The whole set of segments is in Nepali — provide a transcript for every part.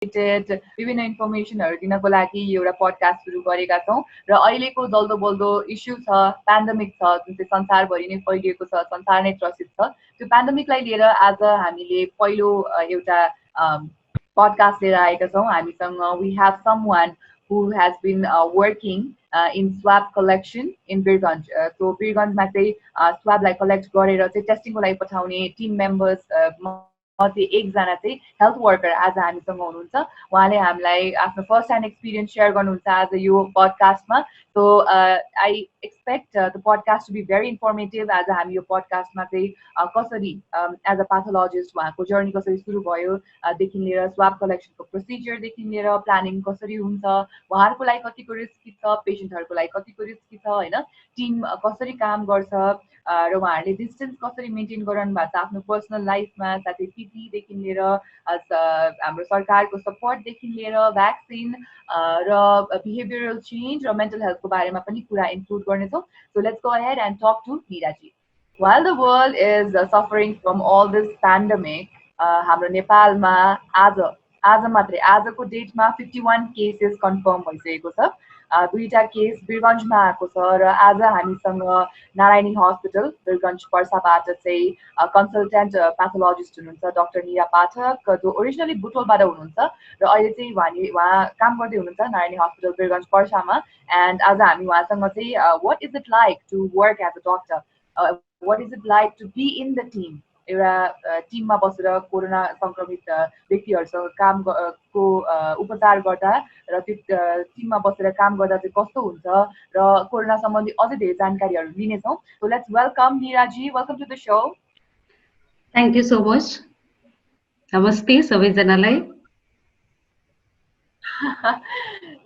विभिन्न इन्फर्मेसनहरू दिनको लागि एउटा पडकास्ट सुरु गरेका छौँ र अहिलेको जल्दो बल्दो इस्यु छ पेन्डेमिक छ जुन चाहिँ संसारभरि नै फैलिएको छ संसार नै त्रसित छ त्यो पेन्डेमिकलाई लिएर आज हामीले पहिलो एउटा पडकास्ट लिएर आएका छौँ हामीसँग we have someone who has been working in swab collection in Birganj. So Birganjमा चाहिँ swabलाई कलेक्ट गरेर चाहिँ टेस्टिङको लागि पठाउने टिम मेम्बर्स मध्ये एकजना चाहिँ हेल्थ वर्कर आज हामीसँग हुनुहुन्छ उहाँले हामीलाई आफ्नो फर्स्ट ह्यान्ड एक्सपिरियन्स सेयर गर्नुहुन्छ आज यो पडकास्टमा so I expect the podcast to be very informative आज हामी यो पडकास्टमा चाहिँ कसरी एज अ प्याथोलोजिस्ट उहाँको जर्नी कसरी सुरु भयो देखि लिएर स्वाब कलेक्सनको प्रोसिजरदेखि लिएर प्लानिङ कसरी हुन्छ उहाँहरूको लागि कतिको रिस्की छ पेसेन्टहरूको लागि कतिको रिस्की छ होइन टिम कसरी काम गर्छ र उहाँहरूले डिस्टेन्स कसरी मेन्टेन गराउनु भएको छ आफ्नो पर्सनल लाइफमा साथै पिपीदेखि लिएर हाम्रो सरकारको सपोर्टदेखि लिएर भ्याक्सिन र बिहेभियरल चेन्ज र मेन्टल हेल्थको बारेमा पनि कुरा इन्क्लुड गर्नेछौँ so let's go ahead and talk to Miraji While the world is suffering from all this pandemic, हाम्रो नेपालमा आज मात्रै आजको डेटमा 51 केसेस कन्फर्म भइसकेको छ दुईटा केस वीरगन्जमा आएको छ र आज हामीसँग नारायणी हस्पिटल वीरगन्ज पर्साबाट चाहिँ कन्सल्टेन्ट प्याथोलोजिस्ट हुनुहुन्छ डाक्टर निरा पाठक जो ओरिजिनली बुटोलबाट हुनुहुन्छ र अहिले चाहिँ उहाँ काम गर्दै हुनुहुन्छ नारायणी हस्पिटल वीरगन्ज पर्सामा एन्ड आज हामी उहाँसँग चाहिँ what is it like to work as a doctor what is it like to be in the team एउटा टिममा बसेर कोरोना संक्रमित व्यक्तिहरूसँग काम को उपचार गर्दा र त्यो टिममा बसेर काम गर्दा चाहिँ कस्तो हुन्छ र कोरोना सम्बन्धी अझै धेरै जानकारीहरू लिनेछौँ so let's welcome Niraji welcome to the show thank you so much नमस्ते सबैजनालाई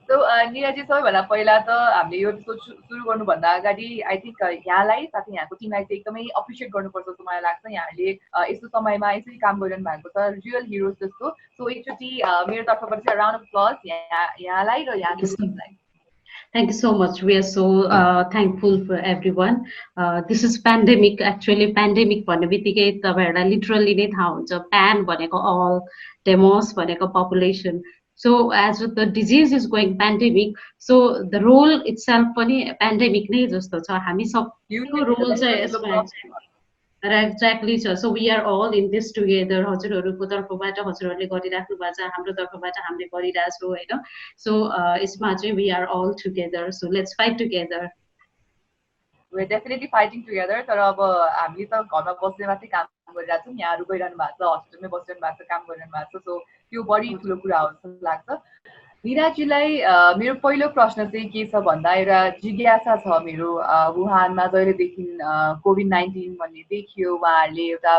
सो निराजी सबैभन्दा पहिला त हामीले यो सुरु गर्नुभन्दा अगाडि आई थिङ्क यहाँलाई साथै यहाँको टिमलाई चाहिँ एकदमै अप्रिसिएट गर्नुपर्छ जस्तो मलाई लाग्छ यहाँहरूले यस्तो समयमा यसरी काम गरिरहनु भएको छ रियल हिरोज जस्तो सो एकचोटि मेरो तर्फबाट चाहिँ राउन्ड अफ प्लस यहाँलाई र यहाँको टिमलाई Thank you so much. We are so thankful for everyone. This is pandemic. Actually, pandemic भन्ने बित्तिकै तपाईहरुलाई लिटरली नै थाहा हुन्छ pan भनेको all, demos भनेको population. So as the disease is going pandemic, so the role itself पनि pandemic नै जस्तो छ हामी सबको रोल चाहिँ यसमा एक्ज्याक्टली छ so we are all in this together हजुरहरूको तर्फबाट हजुरहरूले गरिराख्नु भएको छ हाम्रो तर्फबाट हामीले गरिरहेछौँ होइन सो यसमा चाहिँ we are all together so let's fight together we're definitely fighting together तर अब हामी त घरमा बसेर मात्रै काम गरिरहेको छौँ यहाँहरू गइरहनु भएको छ हस्पिटलमै बसिरहनु भएको छ काम गरिरहनु भएको छ सो त्यो बढी ठुलो कुरा हो जस्तो लाग्छ निराजीलाई मेरो पहिलो प्रश्न चाहिँ के छ भन्दा एउटा जिज्ञासा छ मेरो वुहानमा जहिलेदेखि कोभिड-19 भन्ने देखियो उहाँहरूले एउटा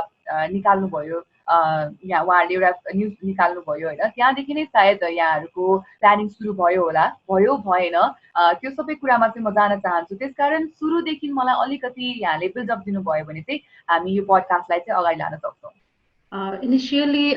निकाल्नुभयो यहाँ उहाँहरूले एउटा न्युज निकाल्नुभयो होइन त्यहाँदेखि नै सायद यहाँहरूको प्लानिङ सुरु भयो होला भयो भएन त्यो सबै कुरामा चाहिँ म जान चाहन्छु त्यसकारण सुरुदेखि मलाई अलिकति यहाँले बिल्डअप दिनुभयो भने चाहिँ हामी यो पडकास्टलाई चाहिँ अगाडि लान सक्छौँ इनिसियली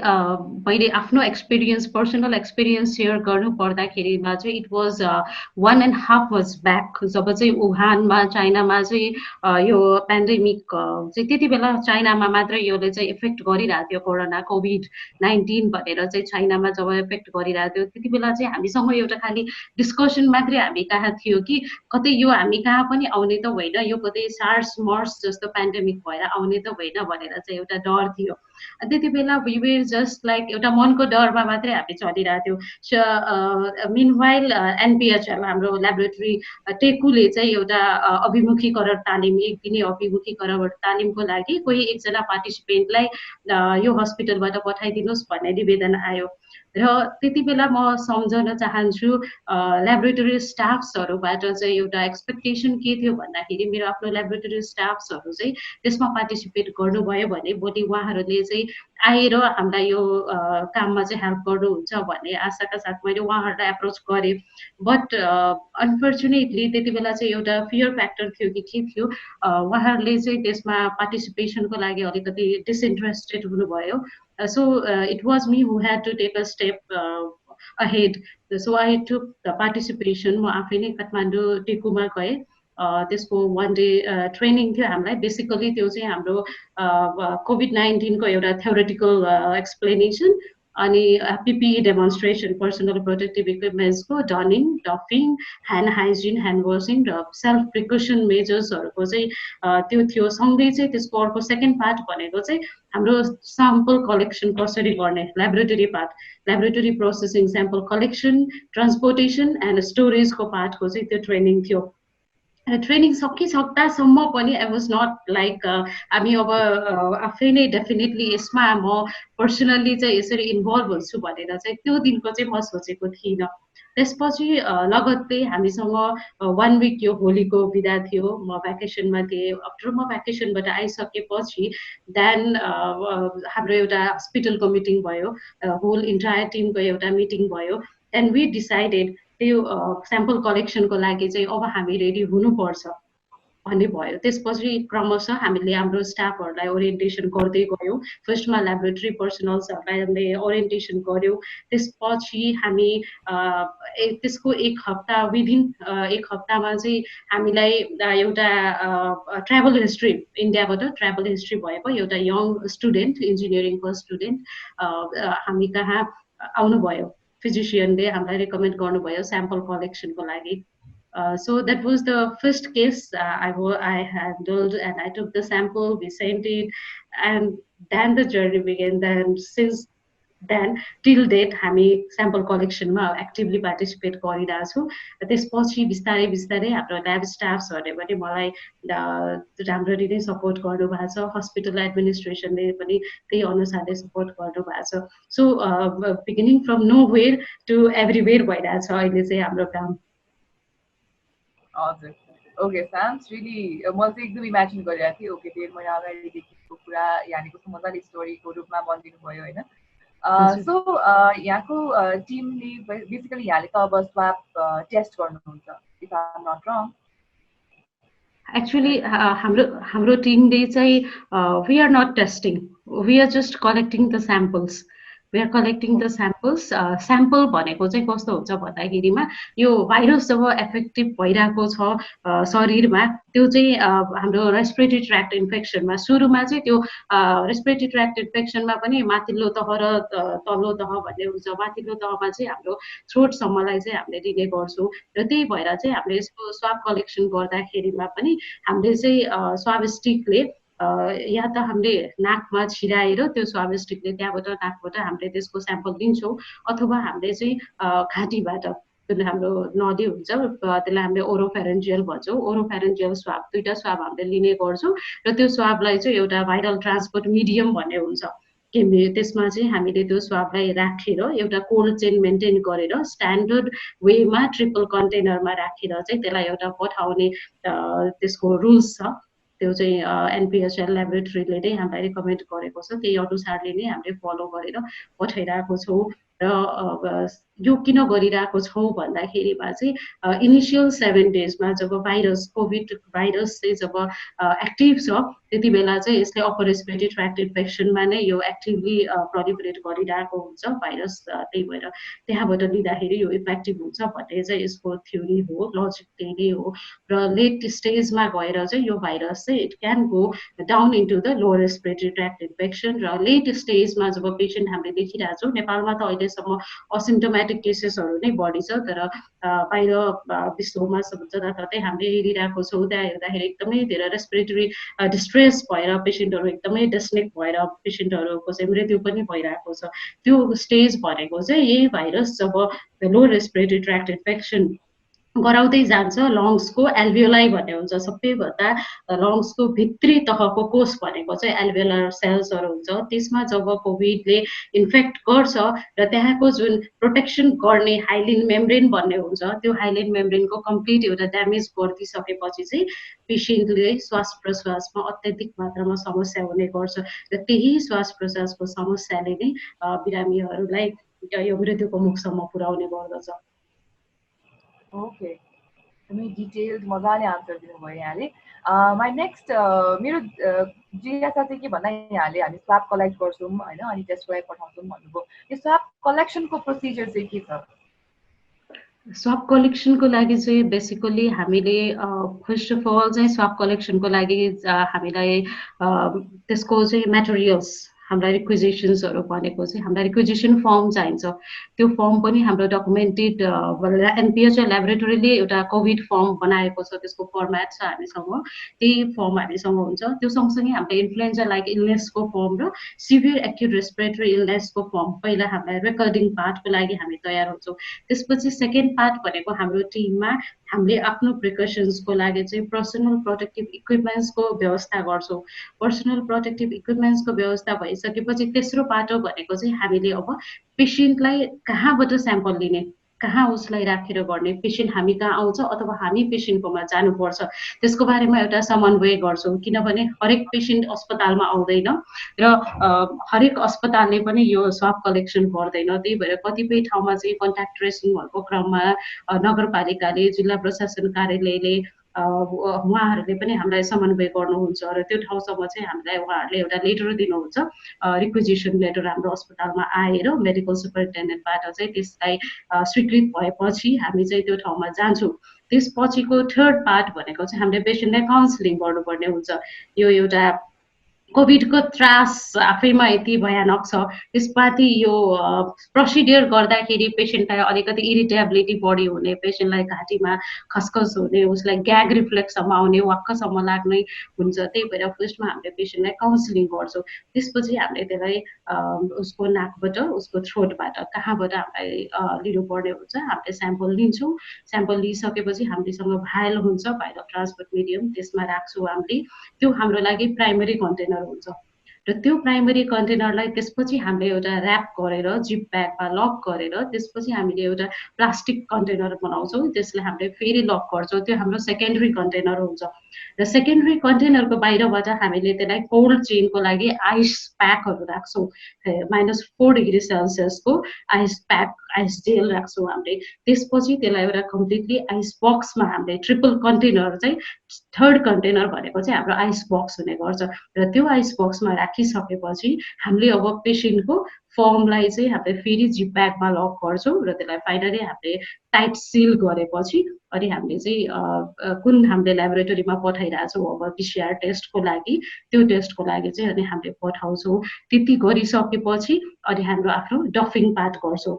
मैले आफ्नो एक्सपिरियन्स पर्सनल एक्सपिरियन्स सेयर गर्नु पर्दाखेरिमा चाहिँ इट वाज 1.5 वर्ष ब्याक जब चाहिँ वुहानमा चाइनामा चाहिँ यो पेन्डेमिक चाहिँ त्यति बेला चाइनामा मात्रै यसले चाहिँ इफेक्ट गरिरहेको थियो कोरोना कोभिड-19 भनेर चाहिँ चाइनामा जब इफेक्ट गरिरहेको थियो त्यति बेला चाहिँ हामीसँग एउटा खालि डिस्कसन मात्रै हामी कहाँ थियो कि कतै यो हामी कहाँ पनि आउने त होइन यो कतै सार्स मर्स जस्तो पेन्डेमिक भएर आउने त होइन भनेर चाहिँ एउटा डर थियो त्यति बेला वी वर जस्ट लाइक एउटा मनको डरमा मात्रै हामी चलिरहेको थियो मिनवाइल एनपिएचएल हाम्रो ल्याबोरेटरी टेकुले चाहिँ एउटा अभिमुखीकरण तालिम एक दिने अभिमुखीकरण तालिमको लागि कोही एकजना पार्टिसिपेन्टलाई यो हस्पिटलबाट पठाइदिनुहोस् भन्ने निवेदन आयो र त्यति बेला म सम्झन चाहन्छु ल्याबोरेटरी स्टाफ्सहरूबाट चाहिँ एउटा एक्सपेक्टेसन के थियो भन्दाखेरि मेरो आफ्नो ल्याबोरेटरी स्टाफ्सहरू चाहिँ त्यसमा पार्टिसिपेट गर्नुभयो भने भोलि उहाँहरूले चाहिँ आएर हामीलाई यो काममा चाहिँ हेल्प गर्नुहुन्छ भन्ने आशाका साथ मैले उहाँहरूलाई एप्रोच गरेँ बट अनफर्चुनेटली त्यति बेला चाहिँ एउटा फियर फ्याक्टर थियो कि के थियो उहाँहरूले चाहिँ त्यसमा पार्टिसिपेसनको लागि अलिकति डिसइन्ट्रेस्टेड हुनुभयो so it was me who had to take a step ahead so I took the participation म आफै नै काठमाडौँ टेकुमा गएँ त्यसको वान डे ट्रेनिङ थियो हामीलाई बेसिकली त्यो चाहिँ हाम्रो कोभिड-19 को एउटा थ्योरेटिकल एक्सप्लेनेसन अनि PPE डेमोन्स्ट्रेसन पर्सनल प्रोटेक्टिभ इक्विपमेन्ट्सको donning, doffing, hand hygiene, hand washing र सेल्फ प्रिकसन मेजर्सहरूको चाहिँ त्यो थियो। सँगै चाहिँ त्यसको अर्को सेकेन्ड पार्ट भनेको चाहिँ हाम्रो स्याम्पल कलेक्सन कसरी गर्ने, laboratory part, laboratory processing, sample collection, transportation and स्टोरेजको पार्टको चाहिँ त्यो ट्रेनिङ थियो। ट्रेनिङ सकिसक्दासम्म पनि आई वाज नट लाइक हामी अब आफै नै डेफिनेटली यसमा म पर्सनल्ली चाहिँ यसरी इन्भल्भ हुन्छु भनेर चाहिँ त्यो दिनको चाहिँ म सोचेको थिइनँ। त्यसपछि लगत्तै हामीसँग 1 विक यो होलीको बिदा थियो, म भ्याकेसनमा थिएँ। आफ्टर म भ्याकेसनबाट आइसकेपछि देन हाम्रो एउटा हस्पिटलको मिटिङ भयो, होल इन्टायर टिमको एउटा मिटिङ भयो एन्ड वी डिसाइडेड त्यो स्याम्पल कलेक्सनको लागि चाहिँ अब हामी रेडी हुनुपर्छ भन्ने भयो। त्यसपछि क्रमशः हामीले हाम्रो स्टाफहरूलाई ओरिएन्टेसन गर्दै गयौँ। फर्स्टमा ल्याबोरेटरी पर्सनल्सहरूलाई हामीले ओरिएन्टेसन गऱ्यौँ। त्यसपछि हामी त्यसको एक हप्ता विदिन एक हप्तामा चाहिँ हामीलाई एउटा ट्राभल हिस्ट्री, इन्डियाबाट ट्राभल हिस्ट्री भएको एउटा यङ स्टुडेन्ट, इन्जिनियरिङको स्टुडेन्ट हामी कहाँ आउनुभयो। फिजिसियनले हामीलाई रेकमेन्ड गर्नुभयो स्याम्पल कलेक्सनको लागि। So that was the first case I handled, and I took the sample, we sent it, and then the journey began. Then since then till date हामी स्याम्पल कलेक्सनमा एक्टिभली पार्टिसिपेट गरिरहेको छौँ। त्यसपछि बिस्तारै बिस्तारै हाम्रो ल्याब स्टाफ्सहरूले पनि मलाई राम्ररी नै सपोर्ट गर्नुभएको छ। हस्पिटल एडमिनिस्ट्रेसनले पनि त्यही अनुसारले सपोर्ट गर्नुभएको छ। So beginning from nowhere to everywhere भइरहेको छ अहिले चाहिँ हाम्रो काम। हजुर, ओके साम्स रियली मैले चाहिँ एकदम इमेजिन गरिरहेको थिएँ। ओके 1.5 महिना अगाडिदेखिको कुरा यहाँले कस्तो मजाले स्टोरीको रूपमा भनिदिनु भयो होइन। सो यहाँको टिमले बेसिकली यहाँले त अब स्वाब टेस्ट गर्नुहुन्छ, if I am not wrong. Actually हाम्रो टिमले चाहिँ we are not testing, we are just collecting the samples. We are collecting the samples. Sample भनेको चाहिँ कस्तो हुन्छ भन्दाखेरिमा यो भाइरस जब एफेक्टिभ भइरहेको छ शरीरमा, त्यो चाहिँ हाम्रो रेस्पिरेटरी ट्र्याक्ट इन्फेक्सनमा सुरुमा चाहिँ त्यो रेस्पिरेटरी ट्र्याक्ट इन्फेक्सनमा पनि माथिल्लो तह र तल्लो तह भन्ने हुन्छ। माथिल्लो तहमा चाहिँ हाम्रो थ्रोटसम्मलाई चाहिँ हामीले लिने गर्छौँ र त्यही भएर चाहिँ हामीले यसको स्वाब कलेक्सन गर्दाखेरिमा पनि हामीले चाहिँ स्वाब स्टिकले या त हामीले नाकमा छिराएर त्यो स्वाब स्टिकले त्यहाँबाट नाकबाट हामीले त्यसको स्याम्पल लिन्छौँ, अथवा हामीले चाहिँ घाँटीबाट जुन हाम्रो नदी हुन्छ त्यसलाई हामीले ओरोफेरेन्जियल भन्छौँ, ओरोफेरेन्जियल स्वाब, दुईवटा स्वाब हामीले लिने गर्छौँ र त्यो स्वाबलाई चाहिँ एउटा भाइरल ट्रान्सपोर्ट मिडियम भन्ने हुन्छ त्यसमा चाहिँ हामीले त्यो स्वाबलाई राखेर एउटा कोल्ड चेन मेन्टेन गरेर स्ट्यान्डर्ड वेमा ट्रिपल कन्टेनरमा राखेर चाहिँ त्यसलाई एउटा पठाउने त्यसको रुल्स छ। त्यो चाहिँ एनपिएचएल ल्याबोरेटरीले नै हामीलाई रिकमेन्ड गरेको छ, त्यही अनुसारले नै हामीले फलो गरेर पठाइरहेको छौँ। र यो किन गरिरहेको छौँ भन्दाखेरिमा चाहिँ इनिसियल 7 डेजमा जब कोभिड भाइरस चाहिँ जब एक्टिभ छ त्यति बेला चाहिँ यसले अप्पर रेस्पिरेटरी ट्र्याक्ट इन्फेक्सनमा नै यो एक्टिभली प्रोलिफरेट गरिरहेको हुन्छ भाइरस। त्यही भएर त्यहाँबाट लिँदाखेरि यो इफेक्टिभ हुन्छ भन्ने चाहिँ यसको थ्योरी हो, लजिक त्यही नै हो। र लेट स्टेजमा गएर चाहिँ यो भाइरस चाहिँ it can go down into the lower respiratory ट्र्याक्ट infection. र लेट स्टेजमा जब पेसेन्ट हामीले देखिरहेको छौँ, नेपालमा त अहिलेसम्म असिम्टोमेटिक केसेसहरू नै बढी छ, तर बाहिर विश्वमा जताततै हामीले हेरिरहेको छौँ त्यहाँ हेर्दाखेरि एकदमै धेरै रेस्पिरेटरी डिस्ट्रेस भएर पेसेन्टहरू एकदमै डेस्नेक भएर पेसेन्टहरूको चाहिँ मृत्यु पनि भइरहेको छ। त्यो स्टेज भनेको चाहिँ यही भाइरस जब लोवर रेस्पिरेटरी ट्र्याक्ट इन्फेक्सन गराउँदै जान्छ, लङ्सको एल्भियोलाई भन्ने हुन्छ, सबैभन्दा लङ्सको भित्री तहको कोष भनेको चाहिँ एल्भियोलर सेल्सहरू हुन्छ। त्यसमा जब कोभिडले इन्फेक्ट गर्छ र त्यहाँको जुन प्रोटेक्सन गर्ने हाइलिन मेम्ब्रेन भन्ने हुन्छ, त्यो हाइलिन मेम्ब्रेनको कम्प्लिट एउटा ड्यामेज गरिदिइसकेपछि चाहिँ पेसेन्टले श्वास प्रश्वासमा अत्याधिक मात्रामा समस्या हुने गर्छ र त्यही श्वास प्रश्वासको समस्याले नै बिरामीहरूलाई यो मृत्युको मुखसम्म पुर्याउने गर्दछ। ओके, एकदमै डिटेल्ड मजाले आन्सर दिनुभयो यहाँले। माई नेक्स्ट मेरो जिज्ञासा चाहिँ के भन्दा यहाँले हामी स्वाब कलेक्ट गर्छौँ होइन, अनि टेस्टको लागि पठाउँछौँ भन्नुभयो, यो स्वाब कलेक्सनको प्रोसिजर चाहिँ के छ? स्वाब कलेक्सनको लागि चाहिँ बेसिकली हामीले फर्स्ट अफ अल चाहिँ स्वाब कलेक्सनको लागि हामीलाई त्यसको चाहिँ मेटेरियल्स हामीलाई रिक्विजिसन्सहरू भनेको चाहिँ हामीलाई रिक्विजिसन फर्म चाहिन्छ। त्यो फर्म पनि हाम्रो डकुमेन्टेड एनपिएचआई ल्याबोरेटरीले एउटा कोभिड फर्म बनाएको छ, त्यसको फर्मेट छ हामीसँग, त्यही फर्म हामीसँग हुन्छ। त्यो सँगसँगै हामीले इन्फ्लुएन्जा लाइक इलनेसको फर्म र सिभियर एक्युट रेस्पिरेटरी इलनेसको फर्म पहिला हामीलाई रेकर्डिङ पार्टको लागि हामी तयार हुन्छौँ। त्यसपछि सेकेन्ड पार्ट भनेको हाम्रो टिममा हामीले आफ्नो प्रिकसन्सको लागि चाहिँ पर्सनल प्रोटेक्टिभ इक्विपमेन्ट्सको व्यवस्था गर्छौँ। पर्सनल प्रोटेक्टिभ इक्विपमेन्ट्सको व्यवस्था भइसकेपछि तेस्रो पाटो भनेको चाहिँ हामीले अब पेसेन्टलाई कहाँबाट स्याम्पल लिने, कहाँ उसलाई राखेर गर्ने, पेसेन्ट हामी कहाँ आउँछ अथवा हामी पेसेन्टकोमा जानुपर्छ, त्यसको बारेमा एउटा समन्वय गर्छौँ। किनभने हरेक पेसेन्ट अस्पतालमा आउँदैन र हरेक अस्पतालले पनि यो स्वाब कलेक्सन गर्दैन। त्यही भएर कतिपय ठाउँमा चाहिँ कन्ट्याक्ट ट्रेसिङहरूको क्रममा नगरपालिकाले, जिल्ला प्रशासन कार्यालयले, उहाँहरूले पनि हामीलाई समन्वय गर्नुहुन्छ र त्यो ठाउँसम्म चाहिँ हामीलाई उहाँहरूले एउटा लेटर दिनुहुन्छ, रिक्विजिसन लेटर हाम्रो अस्पतालमा आएर मेडिकल सुपरिन्टेन्डेन्टबाट चाहिँ त्यसलाई स्वीकृत भएपछि हामी चाहिँ त्यो ठाउँमा जान्छौँ। त्यसपछिको थर्ड पार्ट भनेको चाहिँ हामीले पेसेन्टलाई काउन्सिलिङ गर्नुपर्ने हुन्छ। यो एउटा कोभिडको त्रास आफैमा यति भयानक छ, त्यसमाथि यो प्रोसिडियर गर्दाखेरि पेसेन्टलाई अलिकति इरिटेबिलिटी बढी हुने, पेसेन्टलाई घाँटीमा खसखस हुने, उसलाई ग्याग रिफ्लेक्ससम्म आउने, वाक्कसम्म लाग्ने हुन्छ। त्यही भएर फर्स्टमा हामीले पेसेन्टलाई काउन्सिलिङ गर्छौँ। त्यसपछि हामीले त्यसलाई उसको नाकबाट, उसको थ्रोटबाट, कहाँबाट हामीलाई लिनुपर्ने हुन्छ, हामीले स्याम्पल लिन्छौँ। स्याम्पल लिइसकेपछि हामीसँग भाइल हुन्छ, भाइल अफ ट्रान्सपोर्ट मिडियम, त्यसमा राख्छौँ हामीले। त्यो हाम्रो लागि प्राइमरी कन्टेनर हुन्छ र त्यो प्राइमरी कन्टेनरलाई त्यसपछि हामीले एउटा ऱ्याप गरेर जिप ब्यागमा लक गरेर त्यसपछि हामीले एउटा प्लास्टिक कन्टेनर बनाउँछौँ, त्यसलाई हामीले फेरि लक गर्छौँ। त्यो हाम्रो सेकेन्डरी कन्टेनर हुन्छ र सेकेन्डरी कन्टेनरको बाहिरबाट हामीले त्यसलाई कोल्ड चेनको लागि आइस प्याकहरू राख्छौँ। -4 डिग्री सेल्सियसको आइस प्याक, आइस जेल राख्छौँ हामीले। त्यसपछि त्यसलाई एउटा कम्प्लिटली आइस बक्समा हामीले ट्रिपल कन्टेनर चाहिँ, थर्ड कन्टेनर भनेको चाहिँ हाम्रो आइस बक्स हुने गर्छ र त्यो आइस बक्समा राखिसकेपछि हामीले अब पेसेन्टको फर्मलाई चाहिँ हामीले फेरि जिप ब्यागमा लक गर्छौँ र त्यसलाई फाइनली हामीले टाइट सिल गरेपछि अनि हामीले चाहिँ कुन हामीले ल्याबोरेटरीमा पठाइरहेछौँ अब पिसिआर टेस्टको लागि, त्यो टेस्टको लागि चाहिँ अनि हामीले पठाउँछौँ। त्यति गरिसकेपछि अनि हाम्रो आफ्नो डफिङ पार्ट गर्छौँ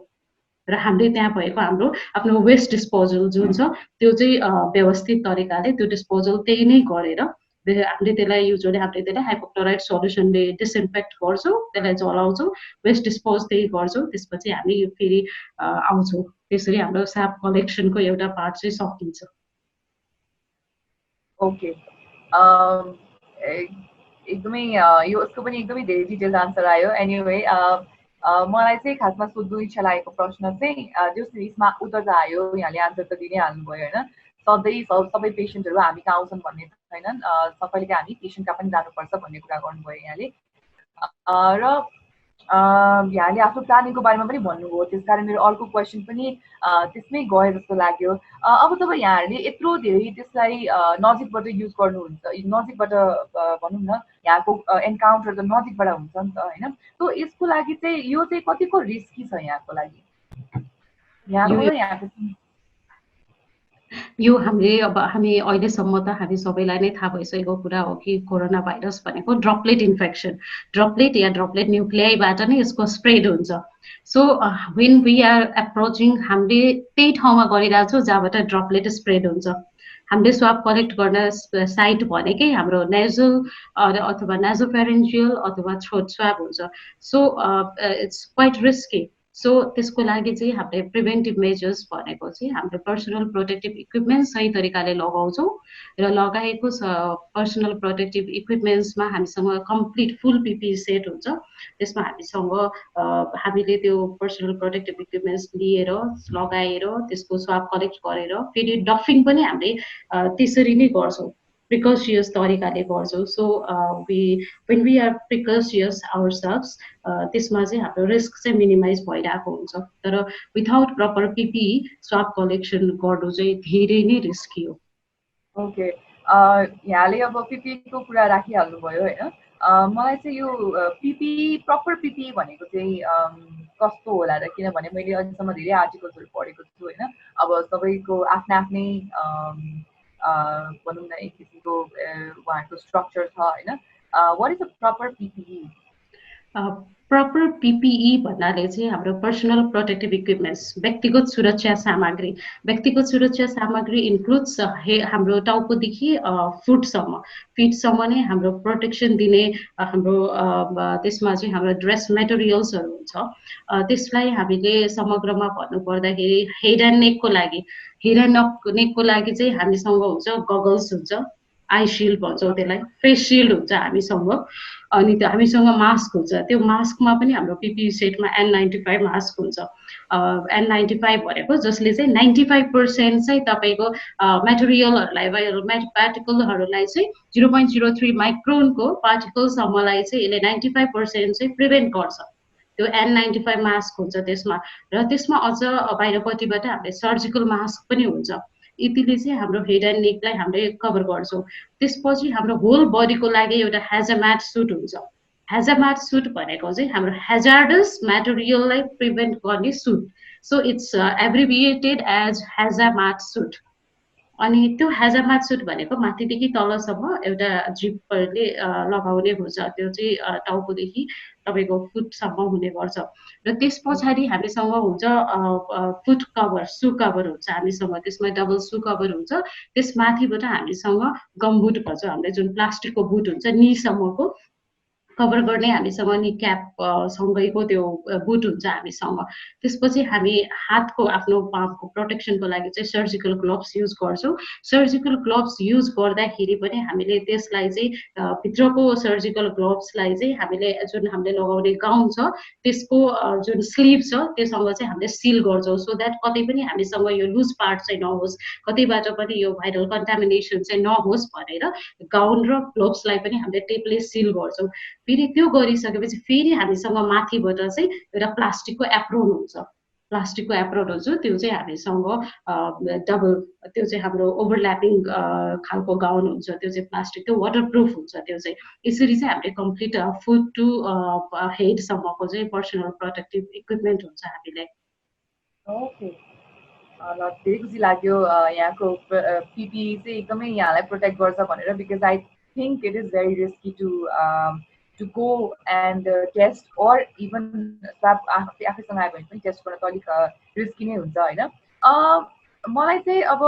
र हामीले त्यहाँ भएको हाम्रो आफ्नो वेस्ट डिस्पोजल जुन छ त्यो चाहिँ व्यवस्थित तरिकाले त्यो डिस्पोजल त्यही नै गरेर हामीले त्यसलाई युजली हामीले त्यसलाई हाइपोक्लोराइड सल्युसनले डिसइन्फेक्ट गर्छौँ, त्यसलाई जलाउँछौँ, वेस्ट डिस्पोज त्यही गर्छौँ। त्यसपछि हामी फेरि आउँछौँ। त्यसरी हाम्रो स्याब कलेक्सनको एउटा पार्ट चाहिँ सकिन्छ। ओके, एकदमै यो उसको पनि एकदमै धेरै डिटेल्स आन्सर आयो। एनिवे मलाई चाहिँ खासमा सोध्नु इच्छा लागेको प्रश्न चाहिँ जो यसमा उत्तर त आयो, यहाँले आन्सर त दिनै हाल्नुभयो होइन। सबै पेसेन्टहरू हामी कहाँ आउँछन् भन्ने छैनन्, सबैले हामी पेसेन्ट कहाँ पनि जानुपर्छ भन्ने कुरा गर्नुभयो यहाँले। र यहाँले आफ्नो प्लानिङको बारेमा पनि भन्नुभयो, त्यस कारण मेरो अर्को क्वेसन पनि त्यसमै गयो जस्तो लाग्यो। अब तपाईँ यहाँहरूले यत्रो धेरै त्यसलाई नजिकबाट युज गर्नुहुन्छ, नजिकबाट भनौँ न, यहाँको एन्काउन्टर त नजिकबाट हुन्छ नि त होइन। त यसको लागि चाहिँ यो चाहिँ कतिको रिस्की छ यहाँको लागि, यहाँको र यहाँको? यो हामी अहिलेसम्म त हामी सबैलाई नै थाहा भइसकेको कुरा हो कि कोरोना भाइरस भनेको ड्रपलेट इन्फेक्सन, ड्रपलेट या ड्रपलेट न्युक्लियाईबाट नै यसको स्प्रेड हुन्छ। So when we are approaching, हामीले त्यही ठाउँमा गरिरहेछौँ जहाँबाट ड्रपलेट स्प्रेड हुन्छ। हामीले स्वाब कलेक्ट गर्न साइट भनेकै हाम्रो नेजल अथवा नाजोफेरेन्जियल अथवा थ्रोट स्वाब हुन्छ। So it's quite risky. So त्यसको लागि चाहिँ हामीले प्रिभेन्टिभ मेजर्स भनेको चाहिँ हामीले पर्सनल प्रोटेक्टिभ इक्विपमेन्ट सही तरिकाले लगाउँछौँ र लगाएको पर्सनल प्रोटेक्टिभ इक्विपमेन्ट्समा हामीसँग कम्प्लिट फुल पिपी सेट हुन्छ। त्यसमा हामीले त्यो पर्सनल प्रोटेक्टिभ इक्विपमेन्ट्स लिएर लगाएर त्यसको स्वाब कलेक्ट गरेर फेरि डफिङ पनि हामीले त्यसरी नै गर्छौँ, प्रिकसियस तरिकाले गर्छौँ। सो वेन वी आर प्रिकसियस आवरसेल्भ्स, त्यसमा चाहिँ हाम्रो रिस्क चाहिँ मिनिमाइज भइरहेको हुन्छ। तर without proper PP swab collection गर्नु चाहिँ धेरै नै रिस्की हो। ओके, यहाँले अब पिपीको कुरा राखिहाल्नुभयो होइन। मलाई चाहिँ यो पिपी, प्रपर पिपी भनेको चाहिँ कस्तो होला र? किनभने मैले अहिलेसम्म धेरै आर्टिकल्सहरू पढेको छु होइन। अब सबैको आफ्नै भनौँ न एक किसिमको उहाँहरूको स्ट्रक्चर छ होइन। What is the proper PPE? Proper PPE भन्नाले चाहिँ हाम्रो पर्सनल प्रोटेक्टिभ इक्विपमेन्ट्स, व्यक्तिगत सुरक्षा सामग्री। व्यक्तिगत सुरक्षा सामग्री इन्क्लुड्स हाम्रो टाउकोदेखि फिटसम्म नै हाम्रो प्रोटेक्सन दिने हाम्रो त्यसमा चाहिँ हाम्रो ड्रेस मेटेरियल्सहरू हुन्छ। त्यसलाई हामीले समग्रमा भन्नुपर्दाखेरि हेड एन्ड नेकको लागि चाहिँ हामीसँग हुन्छ गगल्स हुन्छ, आई शिल्ड भन्छौँ त्यसलाई, फेस शिल्ड हुन्छ हामीसँग, अनि त्यो हामीसँग मास्क हुन्छ। त्यो मास्कमा पनि हाम्रो पिपिई सेटमा N95 मास्क हुन्छ। N95 भनेको जसले चाहिँ 95% चाहिँ तपाईँको मेटेरियलहरूलाई पार्टिकलहरूलाई चाहिँ 0.03 माइक्रोनको पार्टिकलसम्मलाई चाहिँ यसले 95% चाहिँ प्रिभेन्ट गर्छ। त्यो N95 मास्क हुन्छ त्यसमा, र त्यसमा अझ बाहिरपट्टिबाट हामीले सर्जिकल मास्क पनि हुन्छ। यतिले चाहिँ हाम्रो हेड एन्ड नेकलाई हामीले कभर गर्छौँ। त्यसपछि हाम्रो होल बडीको लागि एउटा हेजाम्याट सुट हुन्छ। हेजाम्याट सुट भनेको चाहिँ हाम्रो हेजार्डस मेटेरियललाई प्रिभेन्ट गर्ने suit. So it's abbreviated as hazmat suit. अनि त्यो हेजाम्याट सुट भनेको माथिदेखि तलसम्म एउटा जिपरले लगाउने हुन्छ। त्यो चाहिँ टाउकोदेखि तपाईँको फुटसम्म हुने गर्छ। र त्यस पछाडि हामीसँग हुन्छ फुट कभर, सु कभर हुन्छ हामीसँग। त्यसमा डबल सु कभर हुन्छ। त्यस माथिबाट हामीसँग गमबुट भन्छ, हामीले जुन प्लास्टिकको बुट हुन्छ नीसम्मको कभर गर्ने, हामीसँग नि क्याप सँगैको त्यो बुट हुन्छ हामीसँग। त्यसपछि हामी हातको आफ्नो पामको प्रोटेक्सनको लागि चाहिँ सर्जिकल ग्लोभ्स युज गर्छौँ। सर्जिकल ग्लोभ्स युज गर्दाखेरि पनि हामीले त्यसलाई चाहिँ भित्रको सर्जिकल ग्लोभ्सलाई चाहिँ हामीले जुन हामीले लगाउने गाउन छ त्यसको जुन स्लिभ छ त्योसँग चाहिँ हामीले सिल गर्छौँ, सो द्याट कतै पनि हामीसँग यो लुज पार्ट चाहिँ नहोस्, कतैबाट पनि यो भाइरल कन्टामिनेसन चाहिँ नहोस् भनेर गाउन र ग्लोभ्सलाई पनि हामीले टेपले सिल गर्छौँ। फेरि त्यो गरिसकेपछि फेरि हामीसँग माथिबाट चाहिँ एउटा प्लास्टिकको एप्रोन हुन्छ। प्लास्टिकको एप्रोन हुन्छ, त्यो चाहिँ हामीसँग डबल, त्यो चाहिँ हाम्रो ओभरल्यापिङ खालको गाउन हुन्छ। त्यो चाहिँ प्लास्टिक, त्यो वाटरप्रुफ हुन्छ। त्यो चाहिँ यसरी चाहिँ हामीले कम्प्लिट फुट टु हेडसम्मको चाहिँ पर्सनल प्रोटेक्टिभ इक्विपमेन्ट हुन्छ हामीले। ओके, धेरै खुसी लाग्यो यहाँको पिपिई चाहिँ एकदमै यहाँलाई प्रोटेक्ट गर्छ भनेर, because I think it is very risky to go and test, or even swab आफैसँग आयो भने पनि टेस्ट गर्न त अलिक रिस्की नै हुन्छ होइन। मलाई चाहिँ अब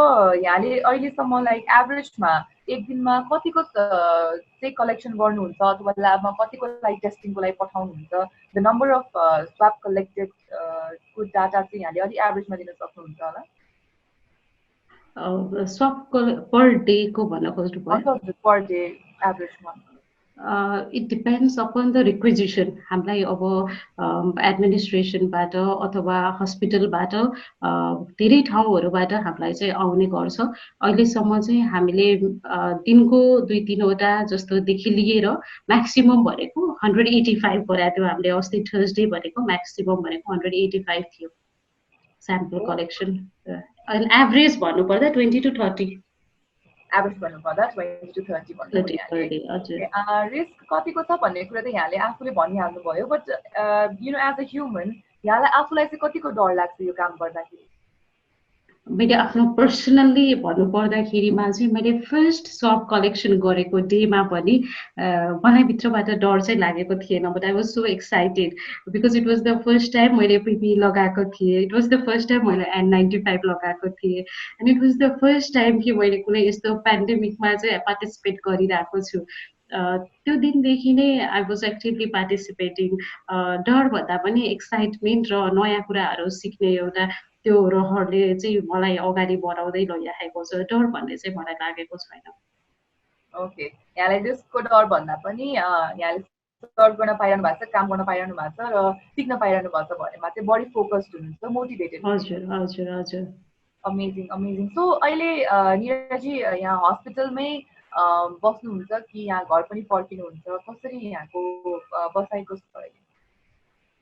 यहाँले अहिलेसम्म लाइक एभरेजमा एक दिनमा कतिको चाहिँ कलेक्सन गर्नुहुन्छ, अथवा ल्याबमा कतिको लागि टेस्टिङको लागि पठाउनुहुन्छ? The number of swab collected को डाटा चाहिँ यहाँले अलिक एभरेजमा दिन सक्नुहुन्छ होला? स्वाब पर डेको भन्न खोज्नुभयो? पर डे एभरेजमा it depends upon the requisition. हामीलाई अब एडमिनिस्ट्रेसनबाट अथवा हस्पिटलबाट धेरै ठाउँहरूबाट हामीलाई चाहिँ आउने गर्छ। अहिलेसम्म चाहिँ हामीले दिनको 2-3वटा जस्तोदेखि लिएर म्याक्सिमम भनेको 185 गराएको थियो हामीले। अस्ति थर्सडे भनेको म्याक्सिमम भनेको 185 थियो स्याम्पल कलेक्सन। एभरेज भन्नुपर्दा 20 to 30। एभरेज भन्नुपर्दा 20 to 30 भन्नु। रिस्क कतिको छ भन्ने कुरा त यहाँले आफूले भनिहाल्नुभयो, but you know as a human यहाँलाई आफूलाई चाहिँ कतिको डर लाग्छ यो काम गर्दाखेरि? मैले आफ्नो पर्सनल्ली भन्नुपर्दाखेरिमा चाहिँ मैले फर्स्ट स्वाब कलेक्सन गरेको डेमा पनि मलाई भित्रबाट डर चाहिँ लागेको थिएन, but I was so excited because it was the first time मैले पिपी लगाएको थिएँ। It was the first time मैले N95 लगाएको थिएँ, and it was the first time कि मैले कुनै यस्तो पेन्डेमिकमा चाहिँ पार्टिसिपेट गरिरहेको छु। त्यो दिनदेखि नै आई वाज एक्टिभली पार्टिसिपेटिङ। डर भन्दा पनि एक्साइटमेन्ट र नयाँ कुराहरू सिक्ने एउटा त्यो रहरले चाहिँ मलाई अगाडि बढाउँदै लैराखेको छ। डर भन्ने चाहिँ मलाई लागेको छैन। ओके, यहाँलाई त्यसको डर भन्दा पनि यहाँले सर्भ गर्न पाइरहनु भएको छ, काम गर्न पाइरहनु भएको छ र सिक्न पाइरहनु भएको छ भनेमा चाहिँ बढी फोकस्ड हुनुहुन्छ, मोटिभेटेड। हजुर हजुर हजुर। Amazing amazing. सो अहिले निराजी यहाँ हस्पिटलमै बस्नुहुन्छ कि यहाँ घर पनि फर्किनुहुन्छ? कसरी यहाँको बसाइको छ?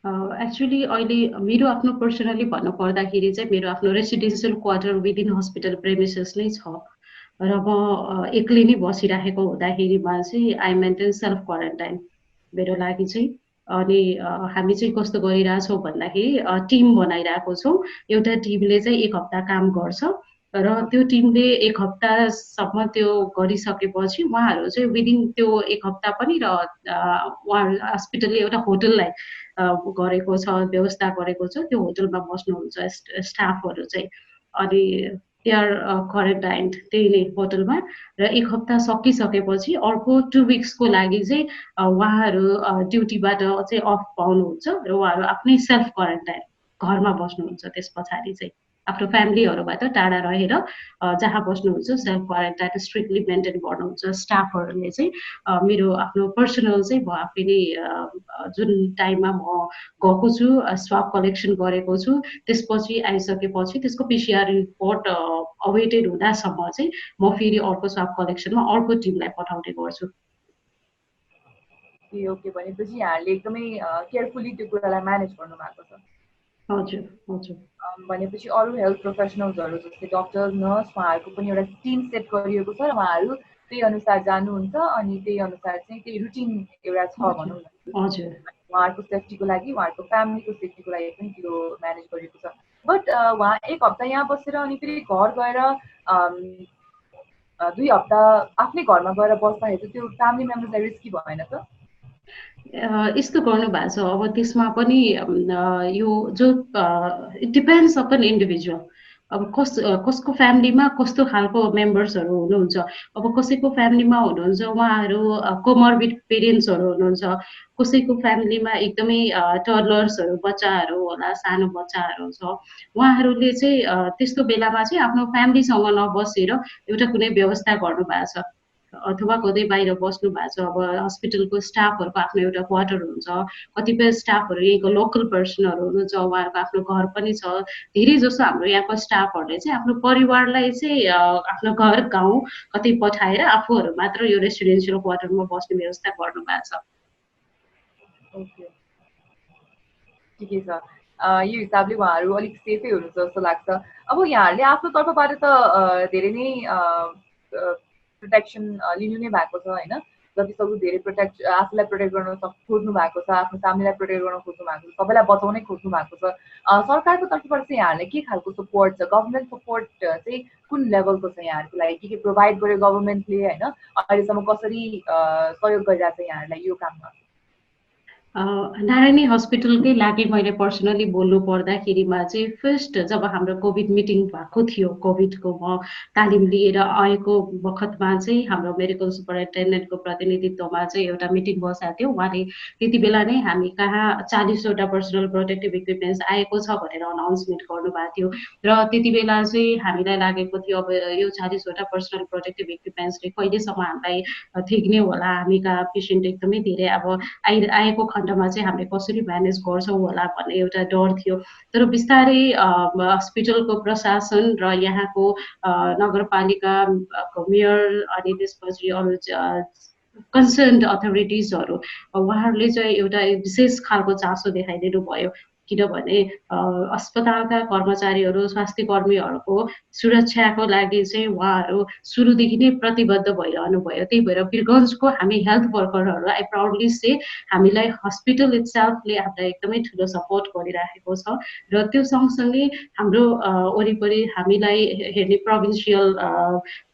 एक्चुअली अहिले मेरो आफ्नो पर्सनली भन्नुपर्दाखेरि चाहिँ मेरो आफ्नो residential quarter within hospital premises नै छ, र म एक्लै नै बसिराखेको हुँदाखेरिमा चाहिँ आई मेन्टेन सेल्फ क्वारेन्टाइन मेरो लागि चाहिँ। अनि हामी चाहिँ कस्तो गरिरहेछौँ भन्दाखेरि टिम बनाइरहेको छौँ। एउटा टिमले चाहिँ 1 हप्ता काम गर्छ र त्यो टिमले 1 हप्तासम्म त्यो गरिसकेपछि उहाँहरू चाहिँ विदिन त्यो 1 हप्ता पनि र उहाँहरू हस्पिटलले एउटा होटललाई गरेको छ, व्यवस्था गरेको छ। त्यो होटलमा बस्नुहुन्छ स्टाफहरू चाहिँ। अनि दे आर क्वारेन्टाइन्ड त्यही नै होटलमा। र 1 हप्ता सकिसकेपछि अर्को 2 विक्सको लागि चाहिँ उहाँहरू ड्युटीबाट चाहिँ अफ पाउनुहुन्छ र उहाँहरू आफ्नै सेल्फ क्वारेन्टाइन घरमा बस्नुहुन्छ त्यस पछाडि चाहिँ। आफ्नो फ्यामिलीहरूबाट टाढा रहेर जहाँ बस्नुहुन्छ सेल्फ क्वारेन्टाइन स्ट्रिक्टली मेन्टेन गर्नुहुन्छ स्टाफहरूले चाहिँ। मेरो आफ्नो पर्सनल चाहिँ म आफै नै जुन टाइममा म गएको छु स्वाब कलेक्सन गरेको छु, त्यसपछि आइसकेपछि त्यसको पिसिआर रिपोर्ट अवेटेड हुँदासम्म चाहिँ म फेरि अर्को स्वाब कलेक्सनमा अर्को टिमलाई पठाउने गर्छु। ओके, भनेपछि यहाँले एकदमै केयरफुली त्यो कुरालाई म्यानेज गर्नु भएको छ। हजुर हजुर। भनेपछि अरू हेल्थ प्रोफेसनल्सहरू जस्तै डक्टर, नर्स, उहाँहरूको पनि एउटा टिम सेट गरिएको छ र उहाँहरू त्यही अनुसार जानुहुन्छ अनि त्यही अनुसार चाहिँ त्यही रुटिन एउटा छ भनौँ न। हजुर। उहाँहरूको सेफ्टीको लागि, उहाँहरूको फ्यामिलीको सेफ्टीको लागि पनि त्यो म्यानेज गरिएको छ। बट उहाँ 1 हप्ता यहाँ बसेर अनि फेरि घर गएर 2 हप्ता आफ्नै घरमा गएर बस्दाखेरि त्यो फ्यामिली मेम्बर्सलाई रिस्की भएन त? यस्तो गर्नु भएको छ। अब त्यसमा पनि यो जो इट डिपेन्ड्स अपन इन्डिभिजुअल। अब कसको फ्यामिलीमा कस्तो खालको मेम्बर्सहरू हुनुहुन्छ। अब कसैको फ्यामिलीमा हुनुहुन्छ उहाँहरू कोमर्बिड पेरेन्ट्सहरू हुनुहुन्छ, कसैको फ्यामिलीमा एकदमै टडलर्सहरू बच्चाहरू होला, सानो बच्चाहरू छ। उहाँहरूले चाहिँ त्यस्तो बेलामा चाहिँ आफ्नो फ्यामिलीसँग नबसेर एउटा कुनै व्यवस्था गर्नुभएको छ अथवा कतै बाहिर बस्नु भएको छ। अब हस्पिटलको स्टाफहरूको आफ्नो एउटा क्वार्टर हुन्छ, कतिपय स्टाफहरू यहीँको लोकल पर्सनहरू हुनुहुन्छ, उहाँहरूको आफ्नो घर पनि छ। धेरै जसो हाम्रो यहाँको स्टाफहरूले चाहिँ आफ्नो परिवारलाई चाहिँ आफ्नो घर गाउँ कतै पठाएर आफूहरू मात्र यो रेसिडेन्सियल क्वार्टरमा बस्ने व्यवस्था गर्नुभएको छ। ओके, ठिकै छ। यो हिसाबले उहाँहरू अलिक सेफै हुनुहुन्छ जस्तो लाग्छ। अब यहाँहरूले आफ्नो तर्फबाट त धेरै नै प्रोटेक्सन लिनु नै भएको छ होइन? जतिसक्दो धेरै आफूलाई प्रोटेक्ट गर्न खोज्नु भएको छ, आफ्नो फ्यामिलीलाई प्रोटेक्ट गर्न खोज्नु भएको छ, सबैलाई बचाउनै खोज्नु भएको छ। सरकारको तर्फबाट चाहिँ यहाँहरूले के खालको सपोर्ट छ? गभर्मेन्ट सपोर्ट चाहिँ कुन लेभलको छ यहाँहरूको लागि? के प्रोभाइड गर्यो गभर्मेन्टले होइन? अहिलेसम्म कसरी सहयोग गरिरहेको छ यहाँहरूलाई यो काममा? नारायणी हस्पिटलकै लागि मैले पर्सनली बोल्नु पर्दाखेरिमा चाहिँ फर्स्ट जब हाम्रो कोभिड मिटिङ भएको थियो, कोभिडको म तालिम लिएर आएको बखतमा चाहिँ हाम्रो मेडिकल सुपरिन्टेन्डेन्टको प्रतिनिधित्वमा चाहिँ एउटा मिटिङ बसेको थियो। उहाँले त्यति बेला नै हामी कहाँ 40वटा पर्सनल प्रोटेक्टिभ इक्विपमेन्ट्स आएको छ भनेर अनाउन्समेन्ट गर्नुभएको थियो। र त्यति बेला चाहिँ हामीलाई लागेको थियो अब यो 40वटा पर्सनल प्रोटेक्टिभ इक्विपमेन्ट्सले कहिलेसम्म हामीलाई ठिक्ने होला, हामी कहाँ पेसेन्ट एकदमै धेरै अब आएको खण्डमा चाहिँ हामीले कसरी म्यानेज गर्छौँ होला भन्ने एउटा डर थियो। तर बिस्तारै हस्पिटलको प्रशासन र यहाँको नगरपालिकाको मेयर अनि त्यसपछि अरू कन्सर्न्ड अथोरिटिजहरू उहाँहरूले चाहिँ एउटा विशेष खालको चासो देखाइदिनु भयो। किनभने अस्पतालका कर्मचारीहरू स्वास्थ्य कर्मीहरूको सुरक्षाको लागि चाहिँ उहाँहरू सुरुदेखि नै प्रतिबद्ध भइरहनु भयो। त्यही भएर वीरगन्जको हामी हेल्थ वर्करहरू आई प्राउडली से हामीलाई हस्पिटल इट्सेल्फले हामीलाई एकदमै ठुलो सपोर्ट गरिराखेको छ। र त्यो सँगसँगै हाम्रो वरिपरि हामीलाई हेर्ने प्रोभिन्सियल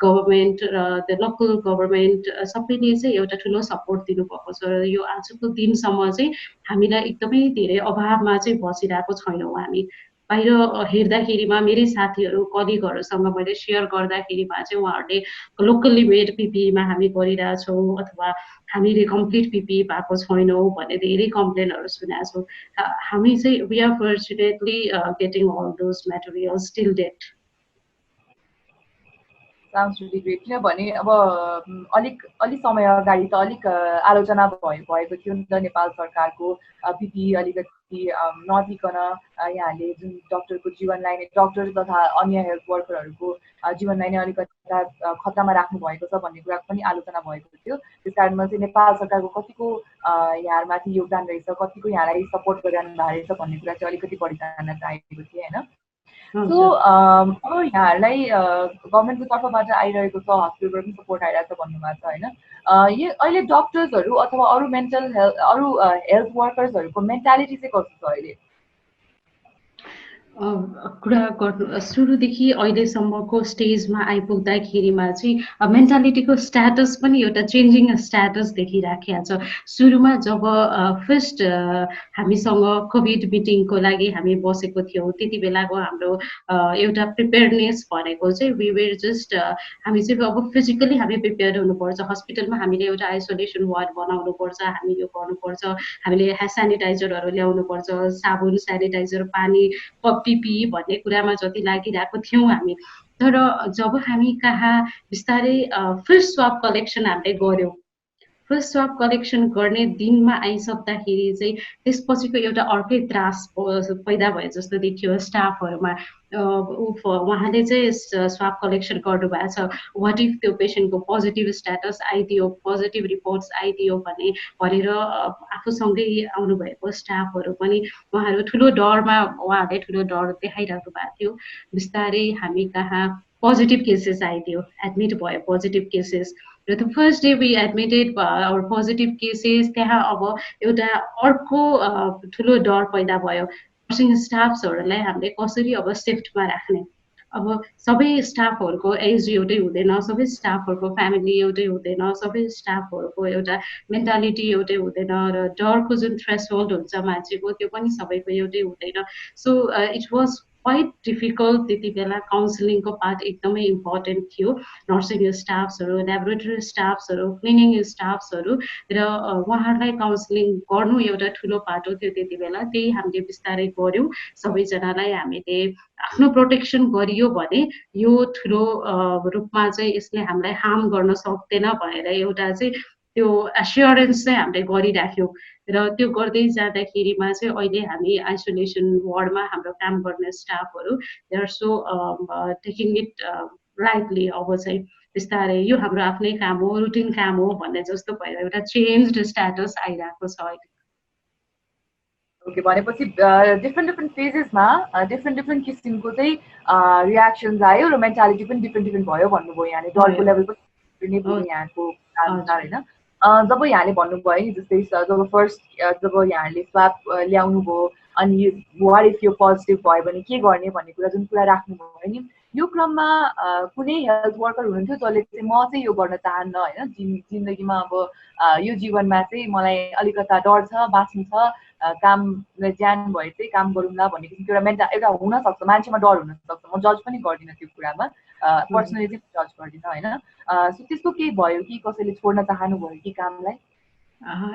गभर्मेन्ट र द लोकल गभर्मेन्ट सबैले चाहिँ एउटा ठुलो सपोर्ट दिनुभएको छ। र यो आजको दिनसम्म चाहिँ हामीलाई एकदमै धेरै अभावमा चाहिँ बसिरहेको छैनौँ हामी। बाहिर हेर्दाखेरिमा मेरै साथीहरू कलिगहरूसँग मैले सेयर गर्दाखेरिमा चाहिँ उहाँहरूले लोकल्ली मेड पिपिईमा हामी गरिरहेछौँ अथवा हामीले कम्प्लिट पिपिई पाएको छैनौँ भन्ने धेरै कम्प्लेनहरू सुनेको छौँ। हामी चाहिँ we are fortunately getting all those materials till date. Sounds really great. किनभने अब अलिक समय अगाडि त अलिक आलोचना भएको थियो नि त नेपाल सरकारको पिपिई अलिकति नदिकन यहाँले जुन डक्टरको जीवनलाई नै, डक्टर तथा अन्य हेल्थ वर्करहरूको जीवनलाई नै अलिकति खतरामा राख्नु भएको छ भन्ने कुराको पनि आलोचना भएको थियो। त्यस कारणमा चाहिँ नेपाल सरकारको कतिको यहाँमाथि योगदान रहेछ, कतिको यहाँलाई सपोर्ट गरिरहनु भएको रहेछ भन्ने कुरा चाहिँ अलिकति बढी जान्न चाहेको थिएँ होइन? सो अब यहाँहरूलाई गभर्मेन्टको तर्फबाट आइरहेको छ, हस्पिटलबाट पनि सपोर्ट आइरहेको छ भन्नुभएको छ होइन? यो अहिले डक्टर्सहरू अथवा अरू हेल्थ वर्कर्सहरूको मेन्टालिटी चाहिँ कस्तो छ अहिले? कुरा गर्नु सुरुदेखि अहिलेसम्मको स्टेजमा आइपुग्दाखेरिमा चाहिँ मेन्टालिटीको स्ट्याटस पनि एउटा चेन्जिङ स्ट्याटस देखिराखेको छ। सुरुमा जब फर्स्ट हामीसँग कोभिड मिटिङको लागि हामी बसेको थियौँ, त्यति बेलाको हाम्रो एउटा प्रिपेयरनेस भनेको चाहिँ वी वेयर जस्ट हामी चाहिँ अब फिजिकली हामी प्रिपेयर हुनुपर्छ। हस्पिटलमा हामीले एउटा आइसोलेसन वार्ड बनाउनुपर्छ, हामी यो गर्नुपर्छ, हामीले ह्यान्ड सेनिटाइजरहरू ल्याउनुपर्छ, साबुन, सेनिटाइजर, पानी, पिपी भन्ने कुरामा जति लागिरहेको थियौँ हामी। तर जब हामी कहाँ बिस्तारै फर्स्ट स्वाब कलेक्सन हामीले गऱ्यौँ, फर्स्ट स्वाब कलेक्सन गर्ने दिनमा आइसक्दाखेरि चाहिँ त्यसपछिको एउटा अर्कै त्रास पैदा भयो जस्तो देखियो स्टाफहरूमा। उहाँले चाहिँ स्वाब कलेक्सन गर्नुभएको छ, वाट इफ त्यो पेसेन्टको पोजिटिभ स्ट्याटस आइदियो, पोजिटिभ रिपोर्ट्स आइदियो भनेर आफूसँगै आउनुभएको स्टाफहरू पनि उहाँहरू ठुलो डरमा, उहाँहरूले ठुलो डर देखाइराख्नु भएको थियो। बिस्तारै हामी कहाँ पोजिटिभ केसेस आइदियो, एडमिट भयो पोजिटिभ केसेस। र the first day we admitted our positive cases, त्यहाँ अब एउटा अर्को ठुलो डर पैदा भयो। नर्सिङ स्टाफ्सहरूलाई हामीले कसरी अब सिफ्टमा राख्ने। अब सबै स्टाफहरूको एज एउटै हुँदैन, सबै स्टाफहरूको फ्यामिली एउटै हुँदैन, सबै स्टाफहरूको एउटा मेन्टालिटी एउटै हुँदैन, र डरको जुन थ्रेसहोल्ड हुन्छ मान्छेको त्यो पनि सबैको एउटै हुँदैन। So it was quite difficult. त्यति बेला काउन्सिलिङको पार्ट एकदमै इम्पोर्टेन्ट थियो। नर्सिङ स्टाफ्सहरू, ल्याबोरेटरी स्टाफ्सहरू, क्लिनिङ स्टाफ्सहरू र उहाँहरूलाई काउन्सिलिङ गर्नु एउटा ठुलो पार्ट हो त्यो त्यति बेला। त्यही हामीले बिस्तारै गऱ्यौँ। सबैजनालाई हामीले आफ्नो प्रोटेक्सन गरियो भने यो ठुलो रूपमा चाहिँ यसले हामीलाई हार्म गर्न सक्दैन भनेर एउटा चाहिँ त्यो एस्योरेन्स चाहिँ हामीले गरिराख्यौँ। र त्यो गर्दै जाँदाखेरिमा चाहिँ अहिले हामी आइसोलेसन वार्डमा हाम्रो काम गर्ने स्टाफहरू they are so taking it lightly. अब चाहिँ बिस्तारै यो हाम्रो आफ्नै काम हो, रुटिन काम हो भन्ने जस्तो भएर एउटा चेन्ज स्ट्याटस आइरहेको छ अहिले। ओके, भनेपछि डिफ्रेन्ट डिफ्रेन्ट फेजेसमा डिफ्रेन्ट किसिमको चाहिँ रियाक्सन्स आयो र मेन्टालिटी पनि डिफ्रेन्ट भयो भन्नुभयो। यहाँले डरको लेभल पनि नै पुग्यो यहाँको अनुसार होइन। जब यहाँले भन्नुभयो नि जस्तै जब फर्स्ट जब यहाँले स्वाब ल्याउनु भयो अनि वाट इफ यो पोजिटिभ भयो भने के गर्ने भन्ने कुरा जुन कुरा राख्नुभयो नि, यो क्रममा कुनै हेल्थ वर्कर हुनुहुन्थ्यो जसले चाहिँ म चाहिँ यो गर्न चाहन्न होइन, जिन्दगीमा अब यो जीवनमा चाहिँ मलाई अलिकता डर छ, बाँच्नु छ, काम ज्यान भए चाहिँ काम गरौँला भन्ने किसिमको एउटा हुनसक्छ, मान्छेमा डर हुनसक्छ। म जज पनि गर्दिनँ त्यो कुरामा, पर्सनली चाहिँ जज गर्दिनँ होइन। सो त्यस्तो केही भयो कि कसैले छोड्न चाहनुभयो कि कामलाई?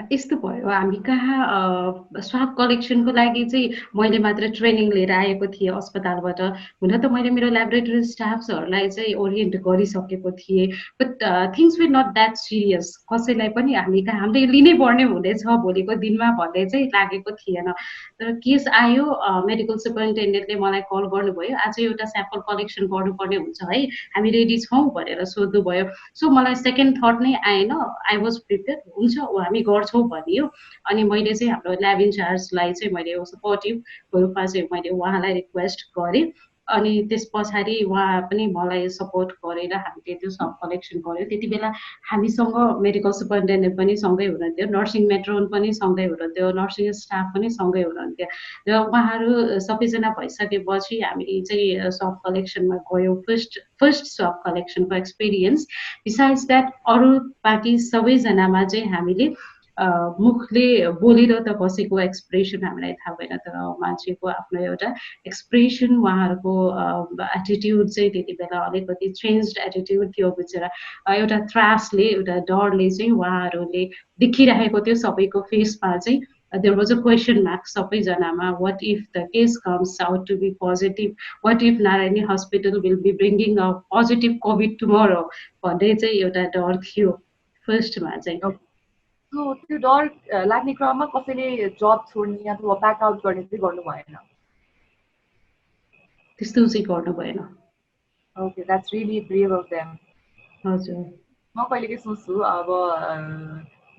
यस्तो भयो, हामी कहाँ स्वाब कलेक्सनको लागि चाहिँ मैले मात्र ट्रेनिङ लिएर आएको थिएँ अस्पतालबाट। हुन त मैले मेरो ल्याबोरेटरी स्टाफ्सहरूलाई चाहिँ ओरिएन्ट गरिसकेको थिएँ, but things were not that serious. कसैलाई पनि हामी कहाँ हामीले लिनै पर्ने हुँदैछ भोलिको दिनमा भन्ने चाहिँ लागेको थिएन। तर केस आयो, मेडिकल सुपरिन्टेन्डेन्टले मलाई कल गर्नुभयो, आज एउटा स्याम्पल कलेक्सन गर्नुपर्ने हुन्छ है, हामी रेडी छौँ भनेर सोध्नुभयो। सो मलाई सेकेन्ड थट नै आएन, आई वाज प्रिपेयर, हुन्छ हामी गर्छौँ भनियो। अनि मैले चाहिँ हाम्रो ल्याब इन्चार्जलाई चाहिँ मैले सपोर्टिभ रूपमा चाहिँ मैले उहाँलाई रिक्वेस्ट गरेँ। अनि त्यस पछाडि उहाँ पनि मलाई सपोर्ट गरेर हामीले त्यो सब कलेक्सन गऱ्यौँ। त्यति बेला हामीसँग मेडिकल सुपरिन्टेन्डेन्ट पनि सँगै हुनुहुन्थ्यो, नर्सिङ मेट्रोन पनि सँगै हुनुहुन्थ्यो, नर्सिङ स्टाफ पनि सँगै हुनुहुन्थ्यो। र उहाँहरू सबैजना भइसकेपछि हामीले चाहिँ सब कलेक्सनमा गयौँ। फर्स्ट सब कलेक्सनको एक्सपिरियन्स। बिसाइड्स द्याट अरू बाँकी सबैजनामा चाहिँ हामीले मुखले बोलेर त बसेको एक्सप्रेसन हामीलाई थाहा भएन, तर मान्छेको आफ्नो एउटा एक्सप्रेसन, उहाँहरूको एटिट्युड चाहिँ त्यति बेला अलिकति चेन्ज एटिट्युड थियो बिचरा। एउटा त्रासले, एउटा डरले चाहिँ उहाँहरूले देखिरहेको थियो सबैको फेसमा चाहिँ। There was a question mark सबैजनामा, what if the case comes out to be positive, what if Narayani Hospital will be bringing a positive COVID tomorrow भन्ने चाहिँ एउटा डर थियो फर्स्टमा चाहिँ। त्यो डर लाग्ने क्रममा कसैले जब छोड्ने अथवा ब्याक आउट गर्ने चाहिँ गर्नु भएन? त्यस्तो चाहिँ गर्नु भएन। Okay, that's really brave of them. हजुर, म कहिलेकै सोच्छु अब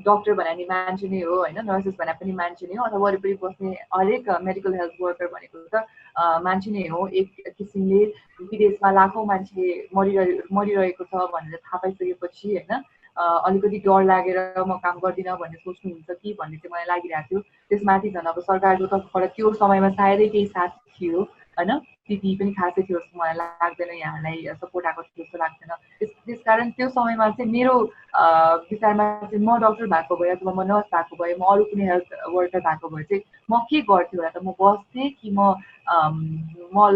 डक्टर भने नि मान्छे नै हो होइन, नर्सेस भने पनि मान्छे नै हो, अथवा वरिपरि बस्ने हरेक मेडिकल हेल्थ वर्कर भनेको त मान्छे नै हो। एक किसिमले विदेशमा लाखौँ मान्छे मरिरहेको छ भनेर थाहा पाइसकेपछि होइन अलिकति डर लागेर म काम गर्दिनँ भन्ने सोच्नुहुन्छ कि भन्ने चाहिँ मलाई लागिरहेको थियो। त्यसमाथि झन् अब सरकारको तर्फबाट त्यो समयमा सायदै केही साथ थियो होइन त्यति पनि खासै थियो जस्तो मलाई लाग्दैन, यहाँलाई सपोर्ट आएको थियो जस्तो लाग्दैन। त्यसकारण त्यो समयमा चाहिँ मेरो विचारमा चाहिँ म डक्टर भएको भए अथवा म नर्स भएको भए, म अरू कुनै हेल्थ वर्कर भएको भए चाहिँ म के गर्थेँ होला त, म बस्थेँ कि म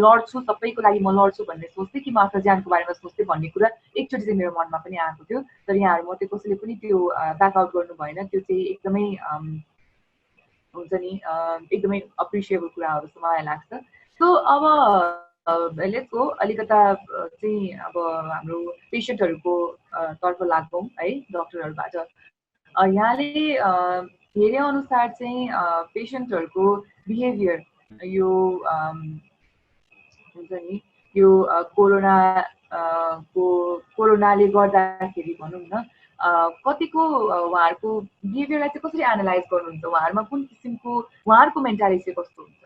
लड्छु, सबैको लागि म लड्छु भन्ने सोच्थेँ कि म आफ्नो ज्यानको बारेमा सोच्थेँ भन्ने कुरा एकचोटि चाहिँ मेरो मनमा पनि आएको थियो। तर यहाँहरू मध्ये कसैले पनि त्यो ब्याकआउट गर्नु भएन, त्यो चाहिँ एकदमै हुन्छ नि एकदमै अप्रिसिएबल कुरा हो जस्तो मलाई लाग्छ। सो अब लेट्स गो अलिकता चाहिँ अब हाम्रो पेसेन्टहरूको तर्फ लाग्छौँ है, डक्टरहरूबाट यहाँले हेरे अनुसार चाहिँ पेसेन्टहरूको बिहेभियर यो हुन्छ नि यो कोरोनाले गर्दाखेरि भनौँ न कतिको उहाँहरूको बिहेभियरलाई चाहिँ कसरी एनालाइज गर्नुहुन्छ, उहाँहरूमा कुन किसिमको उहाँहरूको मेन्टालिटी चाहिँ कस्तो हुन्छ?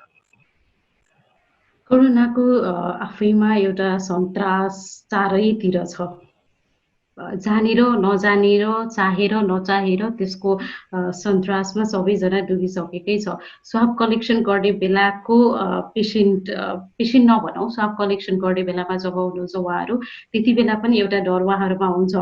कोरोनाको आफैमा एउटा सन्तास चारैतिर छ, जानेर नजानेर चाहेर नचाहेर त्यसको सन्तासमा सबैजना डुबिसकेकै छ। स्वाब कलेक्सन गर्ने बेलाको पेसेन्ट नभनौँ, स्वाब कलेक्सन गर्ने बेलामा जब हुनुहुन्छ उहाँहरू, त्यति बेला पनि एउटा डर उहाँहरूमा हुन्छ,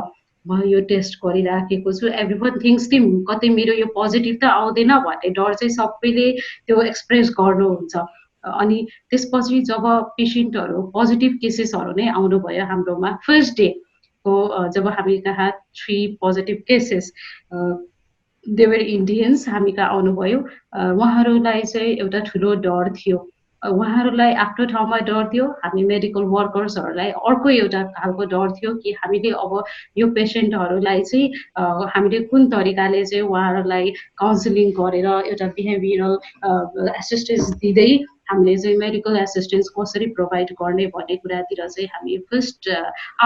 म यो टेस्ट गरिराखेको छु, एभ्री वान थिङ्स कि कतै मेरो यो पोजिटिभ त आउँदैन भन्ने डर चाहिँ सबैले त्यो एक्सप्रेस गर्नुहुन्छ। अनि त्यसपछि जब पेसेन्टहरू पोजिटिभ केसेसहरू नै आउनुभयो हाम्रोमा फर्स्ट डे जब हामी कहाँ 3 पोजिटिभ केसेस देवर इन्डियन्स हामी कहाँ आउनुभयो, उहाँहरूलाई चाहिँ एउटा ठुलो डर थियो। उहाँहरूलाई आफ्नो ठाउँमा डर थियो, हामी मेडिकल वर्कर्सहरूलाई अर्को एउटा खालको डर थियो कि हामीले अब यो पेसेन्टहरूलाई चाहिँ हामीले कुन तरिकाले चाहिँ उहाँहरूलाई काउन्सिलिङ गरेर एउटा बिहेभियरल एसिस्टेन्स दिँदै हामीले चाहिँ मेडिकल एसिस्टेन्स कसरी प्रोभाइड गर्ने भन्ने कुरातिर चाहिँ हामी फर्स्ट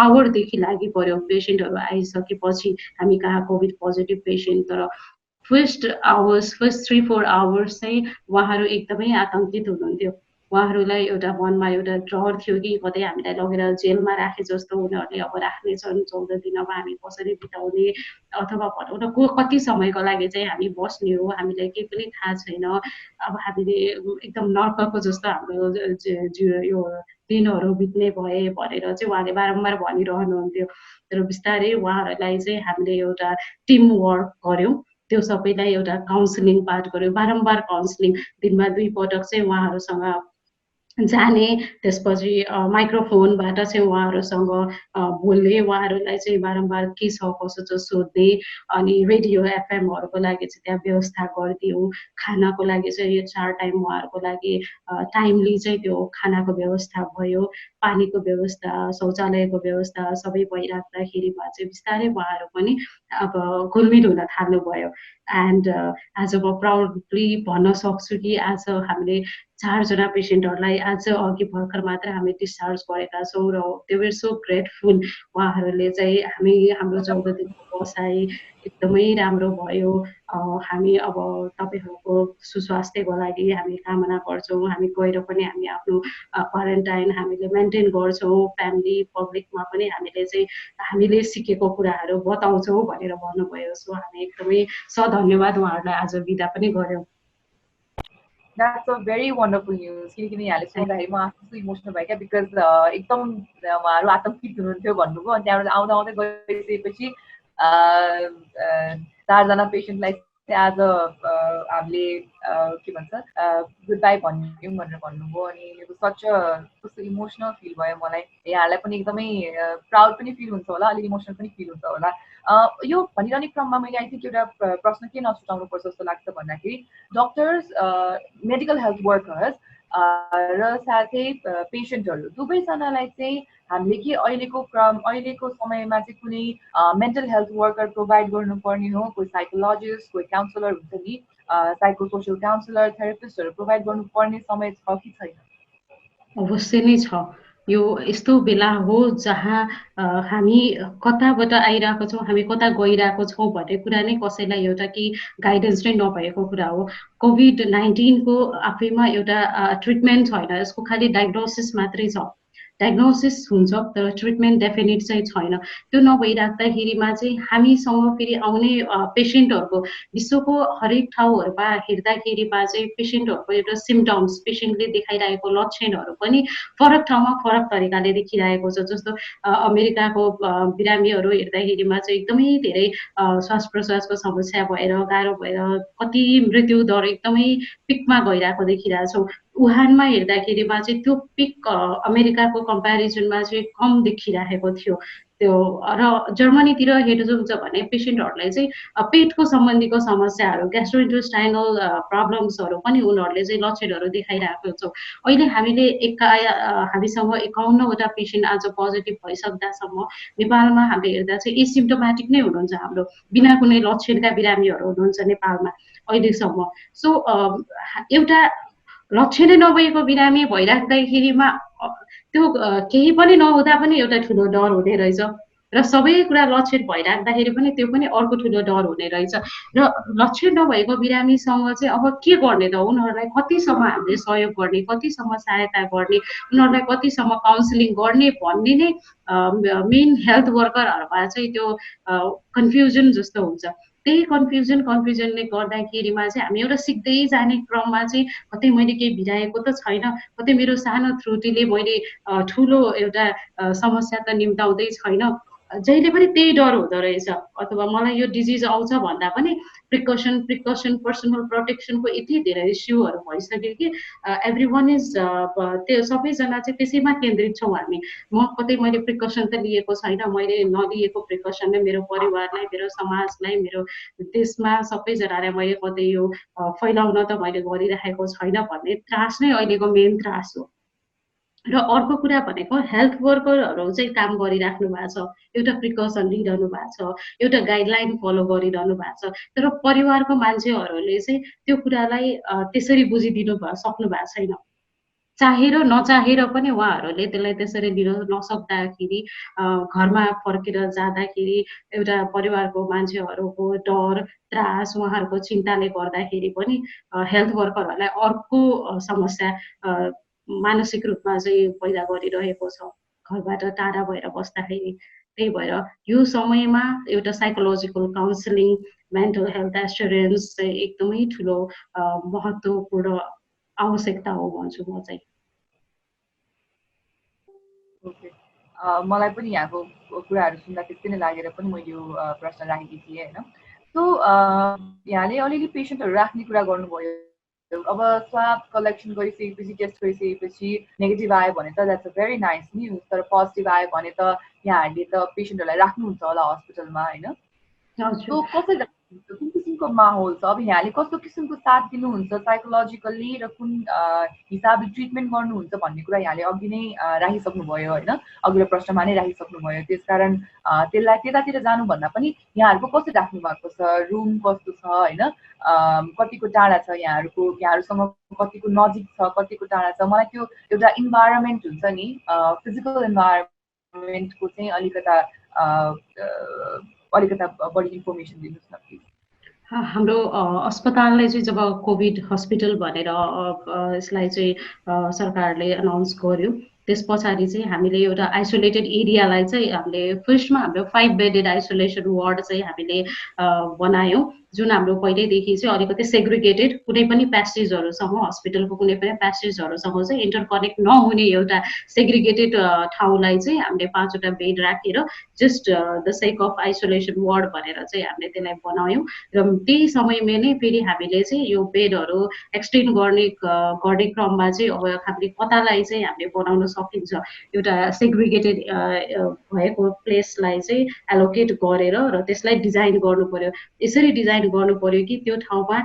आवरदेखि लागि पर्यो। पेसेन्टहरू आइसकेपछि हामी कहाँ कोभिड पोजिटिभ पेसेन्ट, तर फर्स्ट 3-4 आवर्स चाहिँ उहाँहरू एकदमै आतङ्कित हुनुहुन्थ्यो। उहाँहरूलाई एउटा मनमा एउटा डर थियो कि कतै हामीलाई लगेर जेलमा राखे जस्तो उनीहरूले अब राख्नेछन्, 14 दिनमा हामी कसरी बिताउने, अथवा भनौँ न कति समयको लागि चाहिँ हामी बस्ने हो, हामीलाई केही पनि थाहा छैन, अब हामीले एकदम नर्कको जस्तो हाम्रो यो दिनहरू बित्ने भए भनेर चाहिँ उहाँले बारम्बार भनिरहनुहुन्थ्यो। तर बिस्तारै उहाँहरूलाई चाहिँ हामीले एउटा टिम वर्क गऱ्यौँ, त्यो सबैलाई एउटा काउन्सिलिङ पार्ट गऱ्यौँ, बारम्बार काउन्सिलिङ, दिनमा 2 पटक चाहिँ उहाँहरूसँग जाने, त्यसपछि माइक्रोफोनबाट चाहिँ उहाँहरूसँग बोल्ने, उहाँहरूलाई चाहिँ बारम्बार के छ कसो छ सोध्ने, अनि रेडियो एफएमहरूको लागि चाहिँ त्यहाँ व्यवस्था गरिदियौँ। खानाको लागि चाहिँ यो 4 टाइम उहाँहरूको लागि टाइमली चाहिँ त्यो खानाको व्यवस्था भयो, पानीको व्यवस्था, शौचालयको व्यवस्था सबै भइराख्दाखेरिमा चाहिँ बिस्तारै उहाँहरू पनि अब घुलमिल हुन थाल्नुभयो। एन्ड आज म प्राउडली भन्न सक्छु कि आज हामीले 4 जना पेसेन्टहरूलाई आज अघि भर्खर मात्र हामी डिस्चार्ज गरेका छौँ र दे वर सो ग्रेटफुल। उहाँहरूले चाहिँ हाम्रो 14 दिनको बसाइ एकदमै राम्रो भयो, हामी अब तपाईँहरूको सुस्वास्थ्यको लागि हामी कामना गर्छौँ, हामी गएर पनि हामी आफ्नो क्वारेन्टाइन हामीले मेन्टेन गर्छौँ, फ्यामिली पब्लिकमा पनि हामीले सिकेको कुराहरू बताउँछौँ भनेर भन्नुभयो। सो हामी एकदमै धन्यवाद उहाँहरूलाई आज बिदा पनि गऱ्यौँ। That's a very wonderful news. किनकि यहाँले सुन्दाखेरि म आफू इमोसनल भयो क्या, बिकज एकदम उहाँहरू आतङ्कित हुनुहुन्थ्यो भन्नुभयो, अनि त्यहाँबाट आउँदा आउँदै गइसकेपछि 4 जना पेसेन्टलाई चाहिँ आज हामीले के भन्छ गुड बाई भन्यौँ भनेर भन्नुभयो, अनि सच कस्तो इमोसनल फिल भयो मलाई। यहाँहरूलाई पनि एकदमै प्राउड पनि फिल हुन्छ होला, अलिक इमोसनल पनि फिल हुन्छ होला। यो भनिरहने क्रममा मैले आई थिङ्क एउटा प्रश्न के नसुटाउनुपर्छ जस्तो लाग्छ भन्दाखेरि डक्टर्स, मेडिकल हेल्थ वर्कर्स र साथै पेसेन्टहरू दुवैजनालाई चाहिँ हामीले के अहिलेको समयमा चाहिँ कुनै मेन्टल हेल्थ वर्कर प्रोभाइड गर्नुपर्ने हो, कोही साइकोलोजिस्ट, कोही काउन्सिलर हुन्छ नि, साइको सोसियल काउन्सिलर, थेरापिस्टहरू प्रोभाइड गर्नुपर्ने समय छ कि छैन? अवश्य नै छ। यो यस्तो बेला हो जहाँ हामी कताबाट आइरहेको छौँ, हामी कता गइरहेको छौँ भन्ने कुरा नै कसैलाई एउटा केही गाइडेन्स नै नभएको कुरा हो। कोभिड-19 को आफैमा एउटा ट्रिटमेन्ट छैन, यसको खालि डायग्नोसिस मात्रै छ। डायग्नोसिस हुन्छ तर ट्रिटमेन्ट डेफिनेट चाहिँ छैन। त्यो नभइराख्दाखेरिमा चाहिँ हामीसँग फेरि आउने पेसेन्टहरूको विश्वको हरेक ठाउँहरूमा हेर्दाखेरिमा चाहिँ पेसेन्टहरूको एउटा सिम्टम्स, पेसेन्टले देखाइरहेको लक्षणहरू पनि फरक ठाउँमा फरक तरिकाले देखिरहेको छ। जस्तो अमेरिकाको बिरामीहरू हेर्दाखेरिमा चाहिँ एकदमै धेरै श्वास प्रश्वासको समस्या भएर गाह्रो भएर कति मृत्यु दर एकदमै पिकमा गइरहेको देखिरहेछौँ। वुहानमा हेर्दाखेरिमा चाहिँ त्यो पिक अमेरिकाको कम्पेरिजनमा चाहिँ कम देखिरहेको थियो त्यो। र जर्मनीतिर हेर्नुहुन्छ भने पेसेन्टहरूलाई चाहिँ पेटको सम्बन्धीको समस्याहरू, ग्यास्ट्रोइन्टेस्टाइनल प्रब्लम्सहरू पनि उनीहरूले चाहिँ लक्षणहरू देखाइरहेको छ। अहिले हामीले हामीसँग 51वटा पेसेन्ट आज पोजिटिभ भइसक्दासम्म नेपालमा हामीले हेर्दा चाहिँ एसिम्टोमेटिक नै हुनुहुन्छ हाम्रो, बिना कुनै लक्षणका बिरामीहरू हुनुहुन्छ नेपालमा अहिलेसम्म। सो एउटा लक्षणै नभएको बिरामी भइराख्दाखेरिमा त्यो केही पनि नहुँदा पनि एउटा ठुलो डर हुने रहेछ र सबै कुरा लक्षण भइराख्दाखेरि पनि त्यो पनि अर्को ठुलो डर हुने रहेछ। र लक्षण नभएको बिरामीसँग चाहिँ अब के गर्ने त, उनीहरूलाई कतिसम्म हामीले सहयोग गर्ने, कतिसम्म सहायता गर्ने, उनीहरूलाई कतिसम्म काउन्सिलिङ गर्ने भन्ने नै मेन हेल्थ वर्करहरूमा चाहिँ त्यो कन्फ्युजन जस्तो हुन्छ। त्यही कन्फ्युजनले गर्दाखेरिमा चाहिँ हामी एउटा सिक्दै जाने क्रममा चाहिँ कतै मैले केही भिराएको त छैन, कतै मेरो सानो त्रुटिले मैले ठुलो एउटा समस्या त निम्ताउँदै छैन, जहिले पनि त्यही डर हुँदो रहेछ। अथवा मलाई यो डिजिज आउँछ भन्दा पनि प्रिकसन पर्सनल प्रोटेक्सनको यति धेरै इस्युहरू भइसक्यो कि एभ्री वान इज त्यो सबैजना चाहिँ त्यसैमा केन्द्रित छौँ हामी। म कतै मैले प्रिकसन त लिएको छैन, मैले नलिएको प्रिकसनले मेरो परिवारलाई, मेरो समाजलाई, मेरो देशमा सबैजनालाई मैले कतै यो फैलाउन त मैले गरिराखेको छैन भन्ने त्रास नै अहिलेको मेन त्रास हो। र अर्को कुरा भनेको हेल्थ वर्करहरू चाहिँ काम गरिराख्नु भएको छ, एउटा प्रिकसन लिइरहनु भएको छ, एउटा गाइडलाइन फलो गरिरहनु भएको छ, तर परिवारको मान्छेहरूले चाहिँ त्यो कुरालाई त्यसरी बुझिदिनु सक्नु भएको छैन। चाहेर नचाहेर पनि उहाँहरूले त्यसलाई त्यसरी लिन नसक्दाखेरि घरमा फर्केर जाँदाखेरि एउटा परिवारको मान्छेहरूको डर, त्रास, उहाँहरूको चिन्ताले गर्दाखेरि पनि हेल्थ वर्करहरूलाई अर्को समस्या मानसिक रूपमा चाहिँ पैदा गरिरहेको छ घरबाट टाढा भएर बस्दाखेरि। त्यही भएर यो समयमा एउटा psychological counselling, mental health assurance चाहिँ एकदमै ठुलो महत्त्वपूर्ण आवश्यकता हो भन्छु म चाहिँ। मलाई पनि यहाँको कुराहरू सुन्दा त्यस्तै नै लागेर पनि मैले यो प्रश्न राखेकी थिएँ होइन। सो यहाँले अलिअलि पेसेन्टहरू राख्ने कुरा गर्नुभयो। अब स्वाब कलेक्सन गरिसकेपछि, टेस्ट गरिसकेपछि नेगेटिभ आयो भने त that's a very nice news, तर पोजिटिभ आयो भने त यहाँहरूले त पेसेन्टहरूलाई राख्नुहुन्छ होला हस्पिटलमा होइन। सो कसरी कुन किसिमको माहौल छ, अब यहाँले कस्तो किसिमको साथ दिनुहुन्छ साइकोलोजिकल्ली र कुन हिसाबले ट्रिटमेन्ट गर्नुहुन्छ भन्ने कुरा यहाँले अघि नै राखिसक्नुभयो होइन, अघिल्लो प्रश्नमा नै राखिसक्नुभयो। त्यसकारण त्यसलाई त्यतातिर जानुभन्दा पनि यहाँहरूको कसरी राख्नु भएको छ, रुम कस्तो छ होइन, कतिको टाढा छ यहाँहरूसँग कतिको नजिक छ, कतिको टाढा छ, मलाई त्यो एउटा इन्भाइरोमेन्ट हुन्छ नि, फिजिकल इन्भाइरोमेन्टको चाहिँ अलिकता बढी इन्फर्मेसन दिनुहोस् न प्लिज। हाम्रो अस्पतालले चाहिँ जब कोभिड हस्पिटल भनेर यसलाई चाहिँ सरकारले अनाउन्स गर्यो, त्यस पछाडि चाहिँ हामीले एउटा आइसोलेटेड एरियालाई चाहिँ हामीले फर्स्टमा हाम्रो 5 बेडेड आइसोलेसन वार्ड चाहिँ हामीले बनायौँ, जुन हाम्रो पहिल्यैदेखि चाहिँ अलिकति सेग्रिगेटेड, कुनै पनि प्यासेजहरूसँग, हस्पिटलको कुनै पनि प्यासेजहरूसँग चाहिँ इन्टरकनेक्ट नहुने एउटा सेग्रिगेटेड ठाउँलाई चाहिँ हामीले 5वटा बेड राखेर just the sake of isolation ward भनेर चाहिँ हामीले त्यसलाई बनायौँ। र त्यही समयमा नै फेरि हामीले चाहिँ यो बेडहरू एक्सटेन्ड गर्ने क्रममा चाहिँ अब हामीले कतालाई चाहिँ हामीले बनाउन सकिन्छ, एउटा सेग्रिगेटेड भएको प्लेसलाई चाहिँ एलोकेट गरेर र त्यसलाई डिजाइन गर्नु पर्यो। यसरी डिजाइन गर्नु पर्यो कि त्यो ठाउँमा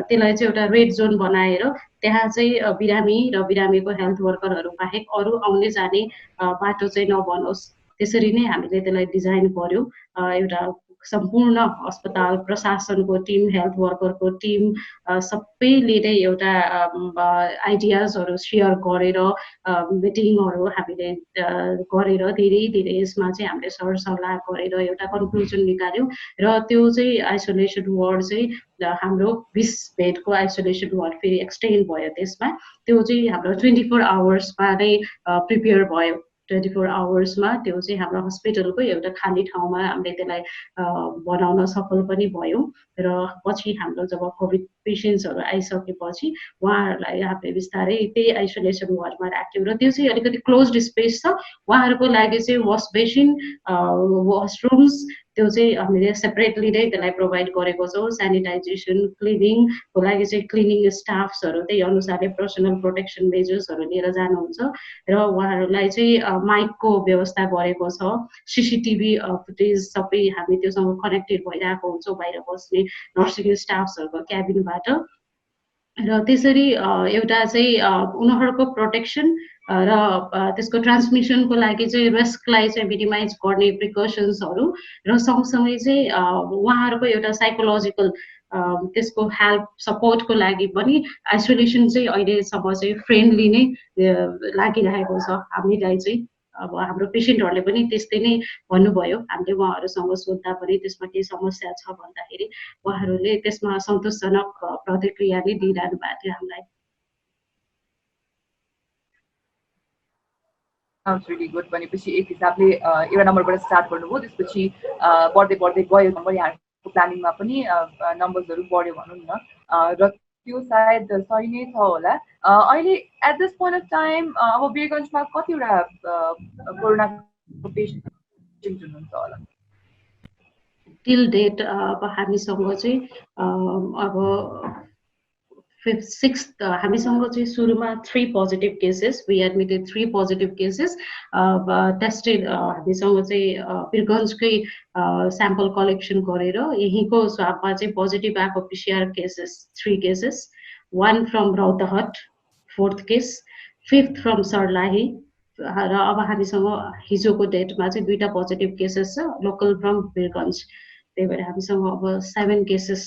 त्यसलाई चाहिँ एउटा रेड जोन बनाएर त्यहाँ चाहिँ बिरामी र बिरामीको हेल्थ वर्करहरू बाहेक अरू आउने जाने बाटो चाहिँ नबनोस्, त्यसरी नै हामीले त्यसलाई डिजाइन गर्यौँ। एउटा सम्पूर्ण अस्पताल प्रशासनको टिम, हेल्थ वर्करको टिम सबैले नै एउटा आइडियाजहरू सेयर गरेर मिटिङहरू हामीले गरेर धेरै यसमा चाहिँ हामीले सरसल्लाह गरेर एउटा कन्क्लुजन निकाल्यौँ। र त्यो चाहिँ आइसोलेसन वार्ड चाहिँ हाम्रो 20 बेडको आइसोलेसन वार्ड फेरि एक्सटेन्ड भयो त्यसमा। त्यो चाहिँ हाम्रो 24 आवर्समा नै प्रिपेयर भयो। 24 आवर्समा त्यो चाहिँ हाम्रो हस्पिटलको एउटा खाली ठाउँमा हामीले त्यसलाई बनाउन सफल पनि भयौँ र पछि हाम्रो जब कोभिड पेसेन्ट्सहरू आइसकेपछि उहाँहरूलाई हामीले बिस्तारै त्यही आइसोलेसन वार्डमा राख्यौँ र त्यो चाहिँ अलिकति क्लोज्ड स्पेस छ उहाँहरूको लागि चाहिँ वास बेसिन वासरुम्स त्यो चाहिँ हामीले सेपरेटली नै त्यसलाई प्रोभाइड गरेको छौँ सेनिटाइजेसन क्लिनिङको लागि चाहिँ क्लिनिङ स्टाफ्सहरू त्यही अनुसारले पर्सनल प्रोटेक्सन मेजर्सहरू लिएर जानुहुन्छ र उहाँहरूलाई चाहिँ माइकको व्यवस्था गरेको छ सिसिटिभी फुटेज सबै हामी त्योसँग कनेक्टेड भइरहेको हुन्छौँ बाहिर बस्ने नर्सिङ स्टाफ्सहरूको क्याबिनबाट र त्यसरी एउटा चाहिँ उनीहरूको प्रोटेक्सन र त्यसको ट्रान्समिसनको लागि चाहिँ रिस्कलाई चाहिँ मिनिमाइज गर्ने प्रिकसन्सहरू र सँगसँगै चाहिँ उहाँहरूको एउटा साइकोलोजिकल त्यसको हेल्प सपोर्टको लागि पनि आइसोलेसन चाहिँ अहिलेसम्म चाहिँ फ्रेन्डली नै लागिरहेको छ हामीलाई चाहिँ अब हाम्रो पेसेन्टहरूले पनि त्यस्तै नै भन्नुभयो हामीले उहाँहरूसँग सोद्धा पनि त्यसमा केही समस्या छ भन्दाखेरि उहाँहरूले त्यसमा सन्तोषजनक प्रतिक्रिया नै दिइरहनु भएको थियो हामीलाई Sounds really good. भनेपछि एक हिसाबले एउटा नम्बरबाट स्टार्ट गर्नुभयो त्यसपछि बढ्दै बढ्दै गयो नम्बर यहाँको प्लानिङमा पनि नम्बर्सहरू बढ्यो भनौँ न र त्यो सायद सही नै छ होला अहिले at this point of time अब वीरगन्जमा कतिवटा कोरोनाको पेसेन्ट हुनुहुन्छ होला टिल डेट अब हामीसँग चाहिँ अब 6th हामीसँग चाहिँ सुरुमा 3 positive cases we admitted 3 positive cases tested हामीसँग चाहिँ वीरगन्जकै स्याम्पल कलेक्सन गरेर यहीँको स्वाबमा चाहिँ पोजिटिभ आएको PCR cases 3 cases 1 from Rautahat 4th case 5th from Sarlahi र अब हामीसँग हिजोको डेटमा चाहिँ 2टा पोजिटिभ केसेस छ लोकल फ्रम वीरगन्ज त्यही भएर हामीसँग अब 7 केसेस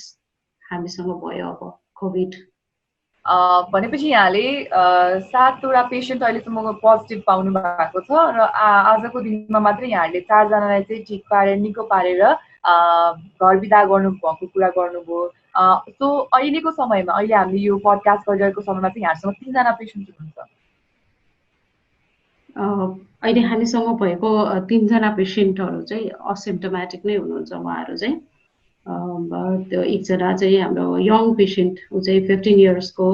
हामीसँग भयो अब कोभिड भनेपछि यहाँले 7वटा पेसेन्ट अहिलेसम्म पोजिटिभ पाउनु भएको छ र आजको दिनमा मात्रै यहाँहरूले 4 जनालाई चाहिँ ठिक पारेर निको पारेर घर बिदा गर्नुभएको कुरा गर्नुभयो सो अहिलेको समयमा अहिले हामीले यो पडकास्ट गरिरहेको समयमा चाहिँ यहाँसँग 3 जना पेसेन्ट हुनुहुन्छ अहिले हामीसँग भएको 3 जना पेसेन्टहरू चाहिँ असिम्टोमेटिक नै हुनुहुन्छ उहाँहरू चाहिँ त्यो एकजना चाहिँ हाम्रो यङ पेसेन्ट ऊ चाहिँ 15 इयर्सको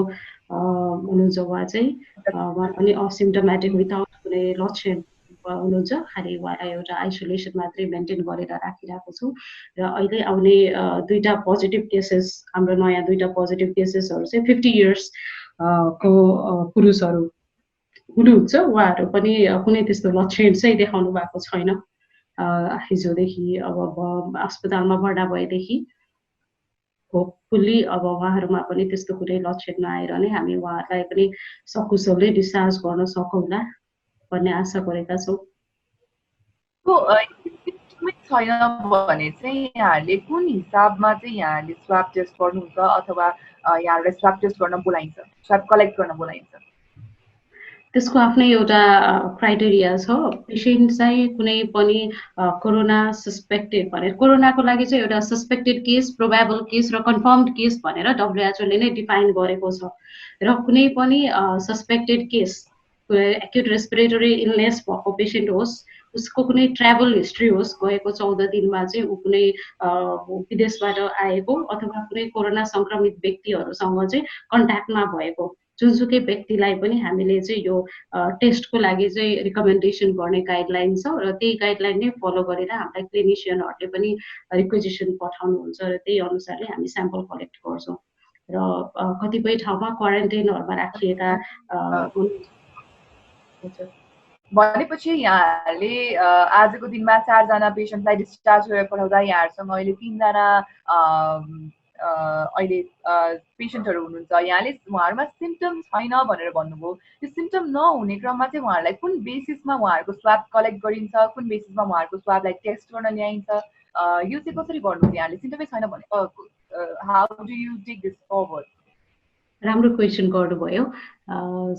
हुनुहुन्छ उहाँ चाहिँ उहाँ पनि असिम्टोमेटिक विदाउट कुनै लक्षण हुनुहुन्छ खालि उहाँलाई एउटा आइसोलेसन मात्रै मेन्टेन गरेर राखिरहेको छु र अहिले आउने 2टा पोजिटिभ केसेस हाम्रो नयाँ 2टा पोजिटिभ केसेसहरू चाहिँ 50 इयर्स को पुरुषहरू हुनुहुन्छ उहाँहरू पनि कुनै त्यस्तो लक्षण चाहिँ देखाउनु भएको छैन हिजोदेखि अब अस्पतालमा भर्ना भएदेखि होपफुल्ली अब उहाँहरूमा पनि त्यस्तो कुनै लक्षण नआएर नै हामी उहाँहरूलाई पनि सकुशलले डिस्चार्ज गर्न सकौँला भन्ने आशा गरेका छौँ छैन भने चाहिँ यहाँहरूले कुन हिसाबमा चाहिँ यहाँहरूले स्वाब टेस्ट गर्नुहुन्छ अथवा यहाँहरूलाई स्वाब टेस्ट गर्न बोलाइन्छ स्वाब कलेक्ट गर्न बोलाइन्छ त्यसको आफ्नै एउटा क्राइटेरिया छ पेसेन्ट चाहिँ कुनै पनि कोरोना सस्पेक्टेड भनेर कोरोनाको लागि चाहिँ एउटा सस्पेक्टेड केस प्रोबेबल केस र कन्फर्मड केस भनेर डब्लुएचओले नै डिफाइन गरेको छ र कुनै पनि suspected case acute respiratory illness भएको पेसेन्ट होस् उसको कुनै ट्राभल हिस्ट्री होस् गएको 14 दिनमा चाहिँ ऊ कुनै विदेशबाट आएको अथवा कुनै कोरोना सङ्क्रमित व्यक्तिहरूसँग चाहिँ कन्ट्याक्टमा भएको जुनसुकै व्यक्तिलाई पनि हामीले चाहिँ यो टेस्टको लागि चाहिँ रिकमेन्डेसन गर्ने गाइडलाइन छ र त्यही गाइडलाइन नै फलो गरेर हामीलाई क्लिनिसियनहरूले पनि रिक्वेजिसन पठाउनुहुन्छ र त्यही अनुसारले हामी स्याम्पल कलेक्ट गर्छौँ र कतिपय ठाउँमा क्वारेन्टाइनहरूमा राखिएका भनेपछि यहाँहरूले आजको दिनमा 4 जना पेसेन्टलाई डिस्चार्ज गरेर पठाउँदा यहाँहरूसँग अहिले 3 जना अहिले पेसेन्टहरू हुनुहुन्छ यहाँले उहाँहरूमा सिम्पटम छैन भनेर भन्नुभयो त्यो सिम्पटम नहुने क्रममा चाहिँ उहाँहरूलाई कुन बेसिसमा उहाँहरूको स्वाब कलेक्ट गरिन्छ कुन बेसिसमा उहाँहरूको स्वाबलाई टेस्ट गर्न ल्याइन्छ यो चाहिँ कसरी गर्नुहुन्छ यहाँले सिम्पटमै छैन भने how do you take this forward राम्रो क्वेसन गर्नुभयो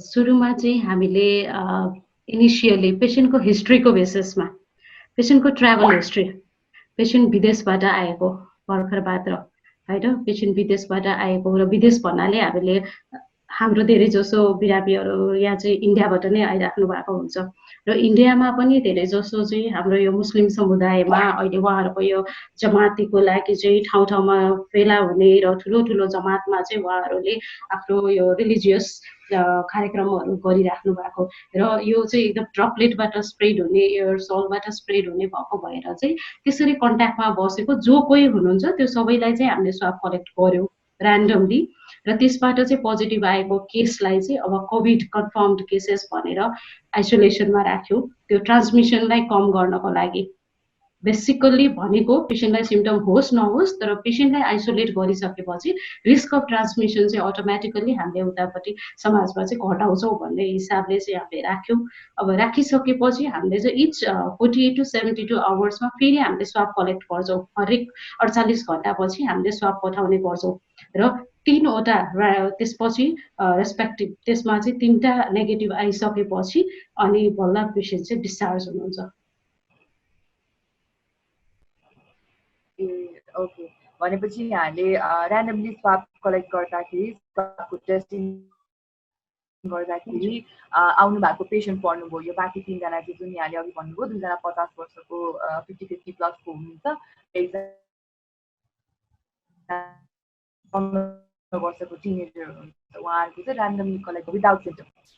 सुरुमा चाहिँ हामीले इनिसियली पेसेन्टको हिस्ट्रीको बेसिसमा पेसेन्टको ट्राभल हिस्ट्री पेसेन्ट विदेशबाट आएको भर्खर मात्र होइन पेसेन्ट विदेशबाट आएको र विदेश भन्नाले हामीले हाम्रो धेरै जसो बिरामीहरू यहाँ चाहिँ इन्डियाबाट नै आइराख्नु भएको हुन्छ र इन्डियामा पनि धेरै जसो चाहिँ हाम्रो यो मुस्लिम समुदायमा अहिले उहाँहरूको यो जमातीको लागि चाहिँ ठाउँ ठाउँमा भेला हुने र ठुलो ठुलो जमातमा चाहिँ उहाँहरूले आफ्नो यो रिलिजियस कार्यक्रमहरू गरिराख्नु भएको र यो चाहिँ एकदम ड्रपलेटबाट स्प्रेड हुने एयर सलबाट स्प्रेड हुने भएको भएर चाहिँ त्यसरी कन्ट्याक्टमा बसेको जो कोही हुनुहुन्छ त्यो सबैलाई चाहिँ हामीले स्वाब कलेक्ट गर्यौँ ऱ्यान्डमली र त्यसबाट चाहिँ पोजिटिभ आएको केसलाई चाहिँ अब कोभिड कन्फर्म्ड केसेस भनेर आइसोलेसनमा राख्यो त्यो ट्रान्समिसनलाई कम गर्नको लागि बेसिकल्ली भनेको पेसेन्टलाई सिम्टम होस् नहोस् तर पेसेन्टलाई आइसोलेट गरिसकेपछि रिस्क अफ ट्रान्समिसन चाहिँ अटोमेटिकल्ली हामीले उतापट्टि समाजमा चाहिँ घटाउँछौँ भन्ने हिसाबले चाहिँ हामीले राख्यौँ अब राखिसकेपछि हामीले चाहिँ इच 48 to 72 आवर्समा फेरि हामीले स्वाब कलेक्ट गर्छौँ हरेक 48 घन्टापछि हामीले स्वाब पठाउने गर्छौँ र 3वटा त्यसपछि रेस्पेक्टिभ त्यसमा चाहिँ 3टा नेगेटिभ आइसकेपछि अनि बल्ल पेसेन्ट चाहिँ डिस्चार्ज हुनुहुन्छ ओके भनेपछि यहाँले ऱ्यान्डमली स्वाब कलेक्ट गर्दाखेरि स्वाबको टेस्टिङ गर्दाखेरि आउनु भएको पेसेन्ट पर्नुभयो यो बाँकी 3जना चाहिँ जुन यहाँले अघि भन्नुभयो 2जना 50 वर्षको 50-50 प्लसको हुनुहुन्छ 15 वर्षको टिनेजर हुनुहुन्छ उहाँहरूको चाहिँ ऱ्यान्डमली कलेक्ट विदाउट सिम्टम्स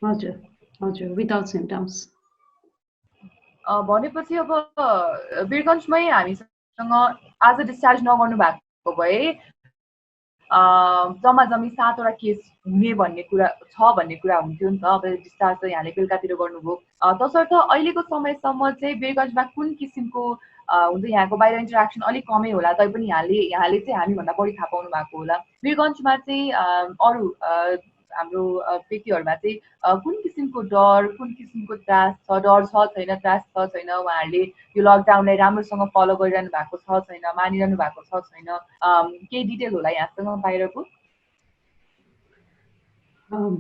हजुर हजुर विदाउट सिम्टम्स भनेपछि अब वीरगन्जमै हामीसँग आज डिस्चार्ज नगर्नु भएको भए जम्मा जम्मी 7वटा केस हुने भन्ने कुरा हुन्थ्यो नि त अब डिस्चार्ज चाहिँ यहाँले बेलुकातिर गर्नुभयो तसर्थ अहिलेको समयसम्म चाहिँ वीरगन्जमा कुन किसिमको हुन्छ यहाँको बाहिर इन्टरेक्सन अलिक कमै होला तैपनि यहाँले चाहिँ हामीभन्दा बढी थाहा पाउनु भएको होला वीरगन्जमा चाहिँ अरू हाम्रो व्यक्तिहरूमा चाहिँ कुन किसिमको डर कुन किसिमको त्रास छ डर छ छैन त्रास छ छैन उहाँहरूले यो लकडाउनलाई राम्रोसँग फलो गरिरहनु भएको छ छैन मानिरहनु भएको छ छैन केही डिटेल होला यहाँसँग बाहिरको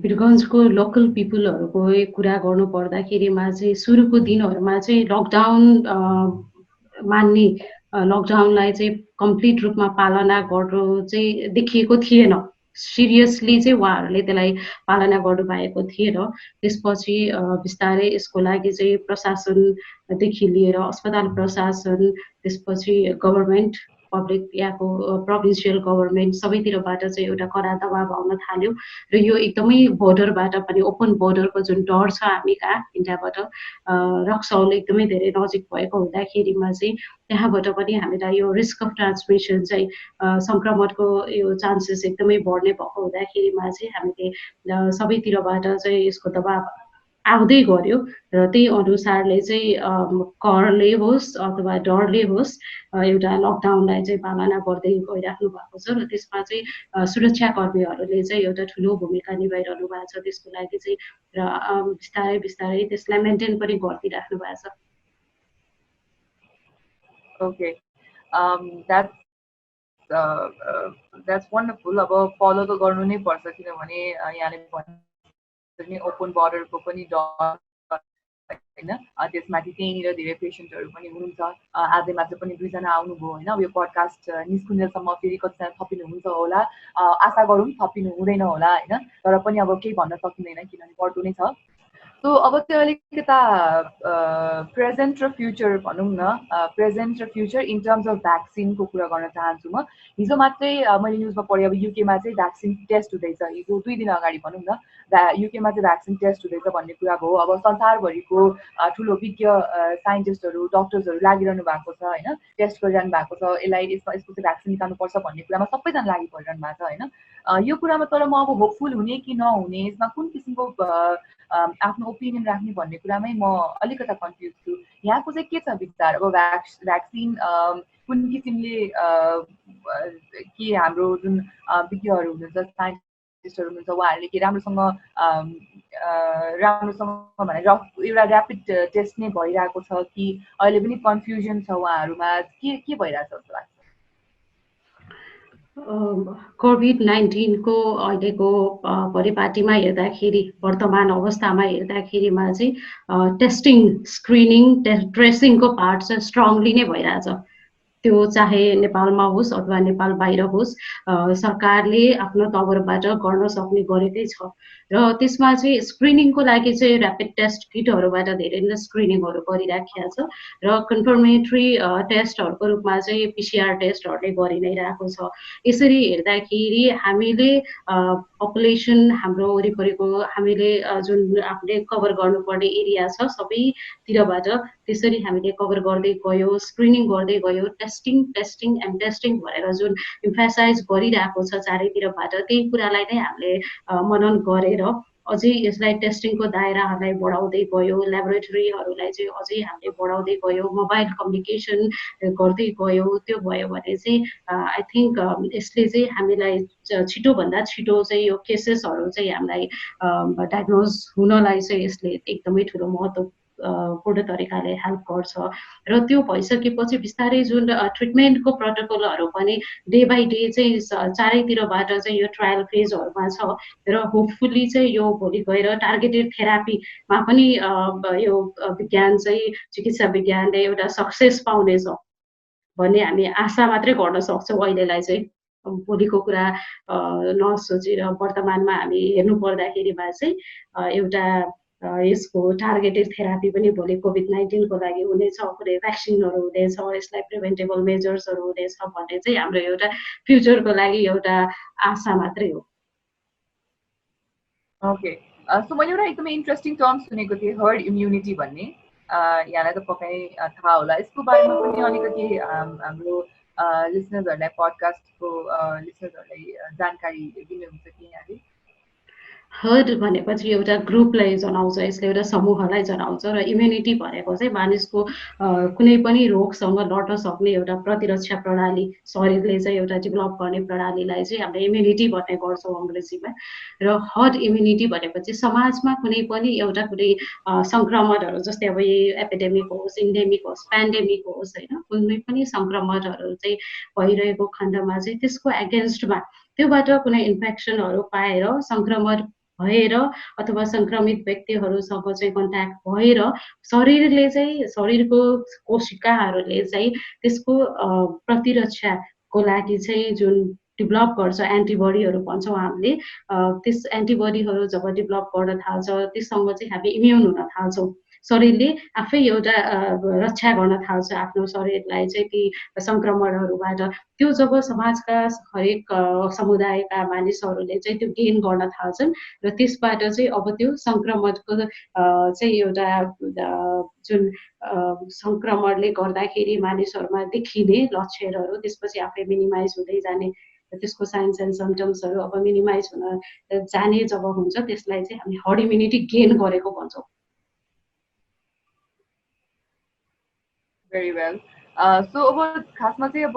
वीरगन्जको लोकल पिपुलहरूको कुरा गर्नु पर्दाखेरिमा चाहिँ सुरुको दिनहरूमा चाहिँ लकडाउन मान्ने लकडाउनलाई चाहिँ कम्प्लिट रूपमा पालना गर्नु चाहिँ देखिएको थिएन सिरियसली चाहिँ उहाँहरूले त्यसलाई पालना गर्नु भएको थिएन त्यसपछि बिस्तारै यसको लागि चाहिँ प्रशासनदेखि लिएर अस्पताल प्रशासन त्यसपछि गभर्मेन्ट पब्लिक यहाँको प्रोभिन्सियल गभर्मेन्ट सबैतिरबाट चाहिँ एउटा कडा दबाब आउन थाल्यो र यो एकदमै बोर्डरबाट पनि ओपन बोर्डरको जुन डर छ हामी कहाँ इन्डियाबाट रक्सौल एकदमै धेरै नजिक भएको हुँदाखेरिमा चाहिँ त्यहाँबाट पनि हामीलाई यो रिस्क अफ ट्रान्समिसन चाहिँ सङ्क्रमणको यो चान्सेस एकदमै बढ्ने भएको हुँदाखेरिमा चाहिँ हामीले सबैतिरबाट चाहिँ यसको दबाब आउँदै गऱ्यो र त्यही अनुसारले चाहिँ करले होस् अथवा डरले होस् एउटा लकडाउनलाई चाहिँ पालना गर्दै गइराख्नु भएको छ र त्यसमा चाहिँ सुरक्षाकर्मीहरूले चाहिँ एउटा ठुलो भूमिका निभाइरहनु भएको छ त्यसको लागि चाहिँ र बिस्तारै बिस्तारै त्यसलाई मेन्टेन पनि गरिदिइराख्नु भएको छ ओके द्याट्स वन्डरफुल अब फलो त गर्नु नै पर्छ किनभने यहाँले ओपन बोर्डरको पनि डर होइन त्यसमाथि त्यहीँनिर धेरै पेसेन्टहरू पनि हुनुहुन्छ आजै मात्र पनि 2जना आउनुभयो होइन अब यो पडकास्ट निस्कुन्जेलसम्म फेरि कतिजना थपिनुहुन्छ होला आशा गरौँ थपिनु हुँदैन होला होइन तर पनि अब केही भन्न सकिँदैन किनभने बढ्दो नै छ सो अब चाहिँ अलिकता प्रेजेन्ट र फ्युचर भनौँ न प्रेजेन्ट र फ्युचर इन टर्म्स अफ भ्याक्सिनको कुरा गर्न चाहन्छु म हिजो मात्रै मैले न्युजमा पढेँ अब युकेमा चाहिँ भ्याक्सिन टेस्ट हुँदैछ हिजो 2 दिन अगाडि भनौँ न युकेमा चाहिँ भ्याक्सिन टेस्ट हुँदैछ भन्ने कुरा भयो अब संसारभरिको ठुलो विज्ञ साइन्टिस्टहरू डक्टर्सहरू लागिरहनु भएको छ होइन टेस्ट गरिरहनु भएको छ यसको चाहिँ भ्याक्सिन निकाल्नुपर्छ भन्ने कुरामा सबैजना लागि परिरहनु भएको छ होइन यो कुरामा तर म अब होपफुल हुने कि नहुने यसमा कुन किसिमको आफ्नो ओपिनियन राख्ने भन्ने कुरामै म अलिकता कन्फ्युज छु यहाँको चाहिँ के छ विचार अब भ्याक्सिन कुन किसिमले के हाम्रो जुन विज्ञहरू हुनुहुन्छ साइन्टिस्टहरू हुनुहुन्छ उहाँहरूले के राम्रोसँग भने एउटा ऱ्यापिड टेस्ट नै भइरहेको छ कि अहिले पनि कन्फ्युजन छ उहाँहरूमा के भइरहेछ जस्तो लाग्छ कोभिड-19 अहिलेको परिपाटीमा हेर्दाखेरि वर्तमान अवस्थामा हेर्दाखेरिमा चाहिँ टेस्टिङ स्क्रिनिङ ट्रेसिङको पार्ट चाहिँ स्ट्रङली नै भइरहेछ त्यो चाहे नेपालमा होस् अथवा नेपाल बाहिर होस्, सरकारले आफ्नो तर्फबाट गर्न सक्ने गरेकै छ। र त्यसमा चाहिँ स्क्रिनिङको लागि चाहिँ ऱ्यापिड टेस्ट किटहरूबाट धेरै नै स्क्रिनिङहरू गरिराखेको छ र कन्फर्मेटरी टेस्टहरूको रूपमा चाहिँ पिसिआर टेस्टहरूले गरि नै रहेको छ। यसरी हेर्दाखेरि हामीले पपुलेसन हाम्रो वरिपरिको हामीले जुन आफूले कभर गर्नुपर्ने एरिया छ सबैतिरबाट त्यसरी हामीले कभर गर्दै गयो, स्क्रिनिङ गर्दै गयो, टेस्टिङ टेस्टिङ एन्ड टेस्टिङ भनेर जुन इम्फेसाइज गरिरहेको छ चारैतिरबाट, त्यही कुरालाई नै हामीले मनन गरेर अझै यसलाई टेस्टिङको दायराहरूलाई बढाउँदै गयो, ल्याबोरेटरीहरूलाई चाहिँ अझै हामीले बढाउँदै गयो, मोबाइल कम्युनिकेसन गर्दै गयो। त्यो भयो भने चाहिँ आई थिङ्क यसले चाहिँ हामीलाई छिटोभन्दा छिटो चाहिँ यो केसेसहरू चाहिँ हामीलाई डायग्नोज हुनलाई चाहिँ यसले एकदमै ठुलो महत्त्व पूर्ण तरिकाले हेल्प गर्छ। र त्यो भइसकेपछि बिस्तारै जुन ट्रिटमेन्टको प्रोटोकलहरू पनि डे बाई डे चाहिँ चारैतिरबाट चाहिँ यो ट्रायल फेजहरूमा छ र होपफुल्ली चाहिँ यो भोलि गएर टार्गेटेड थेरापीमा पनि यो विज्ञान चाहिँ चिकित्सा विज्ञानले एउटा सक्सेस पाउनेछ भन्ने हामी आशा मात्रै गर्न सक्छौँ अहिलेलाई चाहिँ। भोलिको कुरा नसोचेर वर्तमानमा हामी हेर्नु पर्दाखेरिमा चाहिँ एउटा यसको टार्गेटेड थेरापी पनि भोलि कोभिड-19को लागि हुनेछ, कुनै भ्याक्सिनहरू हुनेछ, यसलाई प्रिभेन्टेबल मेजर्सहरू हुनेछ भन्ने चाहिँ हाम्रो एउटा फ्युचरको लागि एउटा आशा मात्रै हो। ओके, सो मैले एउटा एकदमै इन्ट्रेस्टिङ टर्म सुनेको थिएँ, हर्ड इम्युनिटी भन्ने। यहाँलाई त पक्कै थाहा होला। यसको बारेमा पनि अलिकति हाम्रो लिसनर्सहरूलाई, पडकास्टको लिसनर्सहरूलाई जानकारी दिनुहुन्छ कि यहाँले? हर्ड भनेपछि एउटा ग्रुपलाई जनाउँछ, यसले एउटा समूहलाई जनाउँछ र इम्युनिटी भनेको चाहिँ मानिसको कुनै पनि रोगसँग लड्न सक्ने एउटा प्रतिरक्षा प्रणाली, शरीरले चाहिँ एउटा डेभलप गर्ने प्रणालीलाई चाहिँ हामीले इम्युनिटी भन्ने गर्छौँ अङ्ग्रेजीमा। र हर्ड इम्युनिटी भनेपछि समाजमा कुनै पनि एउटा कुनै सङ्क्रमणहरू, जस्तै अब एपिडेमिक होस्, इन्डेमिक होस्, पेन्डेमिक होस्, होइन, कुनै पनि सङ्क्रमणहरू चाहिँ भइरहेको खण्डमा चाहिँ त्यसको एगेन्स्टमा त्योबाट कुनै इन्फेक्सनहरू पाएर सङ्क्रमण भएर अथवा सङ्क्रमित व्यक्तिहरूसँग चाहिँ कन्ट्याक्ट भएर शरीरको कोशिकाहरूले चाहिँ त्यसको प्रतिरक्षाको लागि चाहिँ जुन डेभलप गर्छ, एन्टिबडीहरू भन्छौँ हामीले, त्यस एन्टिबडीहरू जब डेभलप गर्न थाल्छ त्यससँग चाहिँ हामी इम्युन हुन थाल्छौँ। शरीरले आफै एउटा रक्षा गर्न थाल्छ आफ्नो शरीरलाई चाहिँ ती सङ्क्रमणहरूबाट। त्यो जब समाजका हरेक समुदायका मानिसहरूले चाहिँ त्यो गेन गर्न थाल्छन् र त्यसबाट चाहिँ अब त्यो सङ्क्रमणको चाहिँ एउटा जुन सङ्क्रमणले गर्दाखेरि मानिसहरूमा देखिने लक्षणहरू त्यसपछि आफै मिनिमाइज हुँदै जाने, त्यसको साइन्स एन्ड सिम्पटम्सहरू अब मिनिमाइज हुन जाने जब हुन्छ त्यसलाई चाहिँ हामी हर्ड इम्युनिटी गेन गरेको भन्छौँ। Very well. सो अब खासमा चाहिँ अब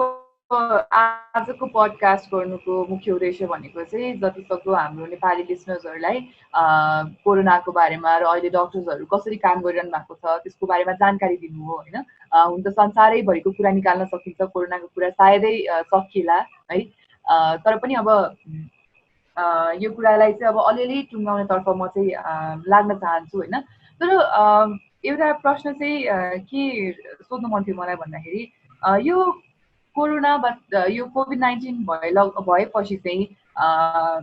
आजको पडकास्ट गर्नुको मुख्य उद्देश्य भनेको चाहिँ जतिसक्दो हाम्रो नेपाली लिसनर्सहरूलाई कोरोनाको बारेमा र अहिले डक्टर्सहरू कसरी काम गरिरहनु भएको छ त्यसको बारेमा जानकारी दिनु हो, होइन। हुन त संसारैभरिको कुरा निकाल्न सकिन्छ, कोरोनाको कुरा सायदै सकिएला है, तर पनि अब यो कुरालाई चाहिँ अब अलिअलि टुङ्गाउनेतर्फ म चाहिँ लाग्न चाहन्छु, होइन। तर एउटा प्रश्न चाहिँ के सोध्नु मन थियो मलाई भन्दाखेरि यो कोरोना यो कोभिड-19 भएपछि चाहिँ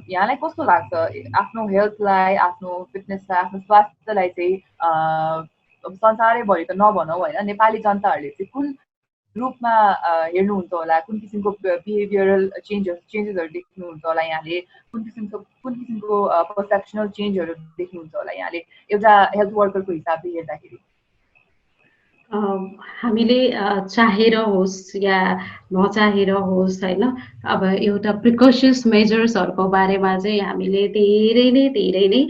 यहाँलाई कस्तो लाग्छ आफ्नो हेल्थलाई, आफ्नो फिटनेसलाई, आफ्नो स्वास्थ्यलाई चाहिँ संसारैभरि त नभनौँ, होइन, नेपाली जनताहरूले चाहिँ कुन रूपमा हेर्नुहुन्छ होला, कुन किसिमको बिहेभियरल चेन्जेसहरू देख्नुहुन्छ होला यहाँले, कुन किसिमको पर्सेप्सनल चेन्जहरू देख्नुहुन्छ होला यहाँले एउटा हेल्थ वर्करको हिसाबले हेर्दाखेरि? हामीले चाहेर होस् या नचाहेर होस्, होइन, अब एउटा प्रिकसियस मेजर्सहरूको बारेमा चाहिँ हामीले धेरै नै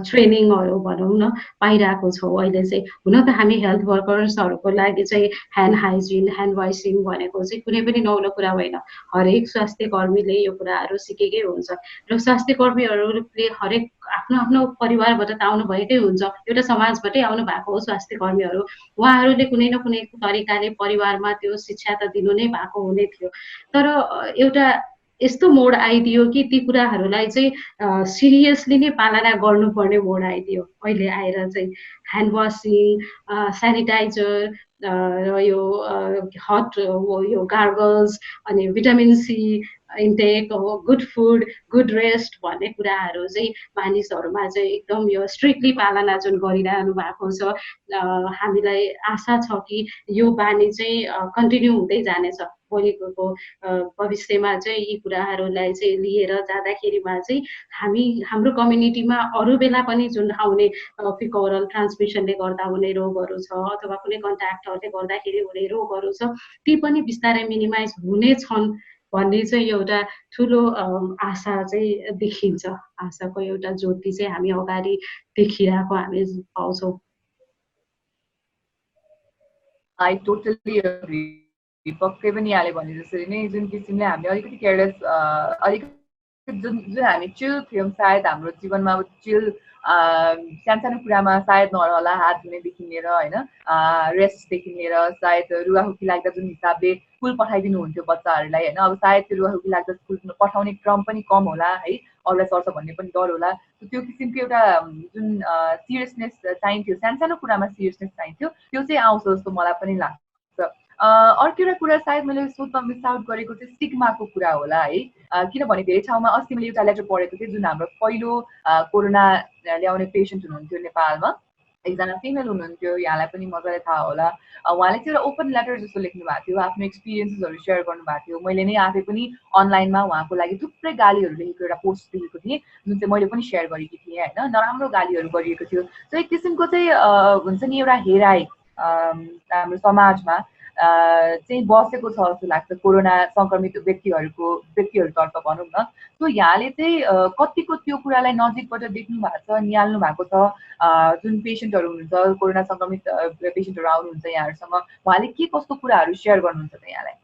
ट्रेनिङहरू भनौँ न पाइरहेको छौँ अहिले चाहिँ। हुन त हामी हेल्थ वर्कर्सहरूको लागि चाहिँ ह्यान्ड हाइजिन, ह्यान्ड वासिङ भनेको चाहिँ कुनै पनि नौलो कुरा होइन। हरेक स्वास्थ्य कर्मीले यो कुराहरू सिकेकै हुन्छ र स्वास्थ्य कर्मीहरूले हरेक आफ्नो परिवारबाट त आउनु भएकै हुन्छ, एउटा समाजबाटै आउनु भएको हो स्वास्थ्य कर्मीहरू। उहाँहरूले कुनै न कुनै तरिकाले परिवारमा त्यो शिक्षा त दिनु नै भएको हुने थियो। तर एउटा यस्तो मोड आइदियो कि ती कुराहरूलाई चाहिँ सिरियसली नै पालना गर्नुपर्ने मोड आइदियो अहिले आएर चाहिँ। ह्यान्ड वासिङ, सेनिटाइजर, र यो हट यो गार्गल्स, अनि vitamin C intake, good food, good rest भन्ने कुराहरू चाहिँ मानिसहरूमा चाहिँ एकदम यो स्ट्रिक्टली पालना जुन गरिरहनु भएको छ। हामीलाई आशा छ कि यो बानी चाहिँ कन्टिन्यू हुँदै जानेछ। भोलिको भविष्यमा चाहिँ यी कुराहरूलाई चाहिँ लिएर जाँदाखेरिमा चाहिँ हाम्रो कम्युनिटीमा अरू बेला पनि जुन आउने फिकोरल ट्रान्समिसनले गर्दा हुने रोगहरू छ अथवा कुनै कन्ट्याक्टहरूले गर्दाखेरि हुने रोगहरू छ, ती पनि बिस्तारै मिनिमाइज हुनेछन् भन्ने चाहिँ एउटा ठुलो आशा चाहिँ देखिन्छ। आशाको एउटा ज्योति चाहिँ हामी अगाडि देखिरहेको हामी पाउँछौँ। I totally agree. पक्कै पनि यहाँले भने जसरी नै जुन किसिमले हामीले अलिकति केयरलेस अलिकति जुन हामी चिल थियौँ, सायद हाम्रो जीवनमा अब चिल सानो कुरामा सायद नहोला, हात धुनेदेखि लिएर होइन रेस्टदेखि लिएर सायद रुवाहुकी लाग्दा जुन हिसाबले स्कुल पठाइदिनु हुन्थ्यो बच्चाहरूलाई होइन, अब सायद त्यो रुवाहुकी लाग्दा स्कुल पठाउने क्रम पनि कम होला है, अरूलाई सर्छ भन्ने पनि डर होला। त्यो किसिमको एउटा जुन सिरियसनेस चाहिन्थ्यो, सानो कुरामा सिरियसनेस चाहिन्थ्यो, त्यो चाहिँ आउँछ जस्तो मलाई पनि लाग्छ। अर्को एउटा कुरा सायद मैले सोध्न मिस आउट गरेको चाहिँ स्टिग्माको कुरा होला है, किनभने धेरै ठाउँमा अस्ति मैले एउटा लेटर पढेको थिएँ जुन हाम्रो पहिलो कोरोना ल्याउने पेसेन्ट हुनुहुन्थ्यो नेपालमा, एकजना फिमेल हुनुहुन्थ्यो, यहाँलाई पनि मजाले थाहा होला। उहाँले चाहिँ एउटा ओपन लेटर जस्तो लेख्नु भएको थियो, आफ्नो एक्सपिरियन्सेसहरू सेयर गर्नुभएको थियो। मैले नै आफै पनि अनलाइनमा उहाँको लागि थुप्रै गालीहरू लेखेको एउटा पोस्ट देखेको थिएँ, जुन चाहिँ मैले पनि सेयर गरेकी थिएँ होइन, नराम्रो गालीहरू गरिएको थियो। सो एक किसिमको चाहिँ हुन्छ नि एउटा हेराइ हाम्रो समाजमा चाहिँ बसेको छ जस्तो लाग्छ कोरोना सङ्क्रमित व्यक्तिहरूतर्फ भनौँ न। सो यहाँले चाहिँ कतिको त्यो कुरालाई नजिकबाट देख्नु भएको छ, निहाल्नु भएको छ, जुन पेसेन्टहरू हुनुहुन्छ, कोरोना सङ्क्रमित पेसेन्टहरू आउनुहुन्छ यहाँहरूसँग, उहाँले के कस्तो कुराहरू सेयर गर्नुहुन्छ त यहाँलाई?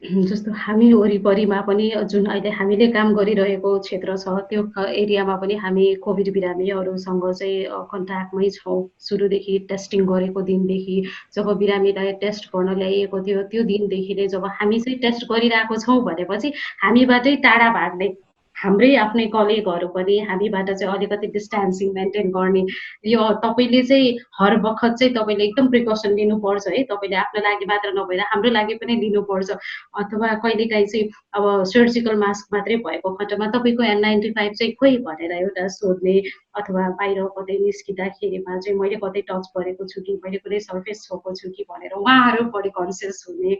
जस्तो हामी वरिपरिमा पनि जुन अहिले हामीले काम गरिरहेको क्षेत्र छ त्यो एरियामा पनि हामी कोभिड बिरामीहरूसँग चाहिँ कन्ट्याक्टमै छौँ। सुरुदेखि टेस्टिङ गरेको दिनदेखि, जब बिरामीलाई टेस्ट गर्न ल्याइएको थियो त्यो दिनदेखि नै जब हामी चाहिँ टेस्ट गरिरहेको छौँ भनेपछि हामीबाटै टाढा भाग्ने हाम्रै आफ्नै कलिगहरू पनि हामीबाट चाहिँ अलिकति डिस्टेन्सिङ मेन्टेन गर्ने। यो तपाईँले चाहिँ हर बखत चाहिँ तपाईँले एकदम प्रिकसन लिनुपर्छ है, तपाईँले आफ्नो लागि मात्र नभएर हाम्रो लागि पनि लिनुपर्छ। अथवा कहिलेकाहीँ चाहिँ अब सर्जिकल मास्क मात्रै भएको खण्डमा तपाईँको N95 चाहिँ खोइ भनेर एउटा सोध्ने, अथवा बाहिर कतै निस्किँदाखेरिमा चाहिँ मैले कतै टच गरेको छु कि मैले कुनै सर्फेस छोएको छु कि भनेर उहाँहरू बढी कन्सियस हुने,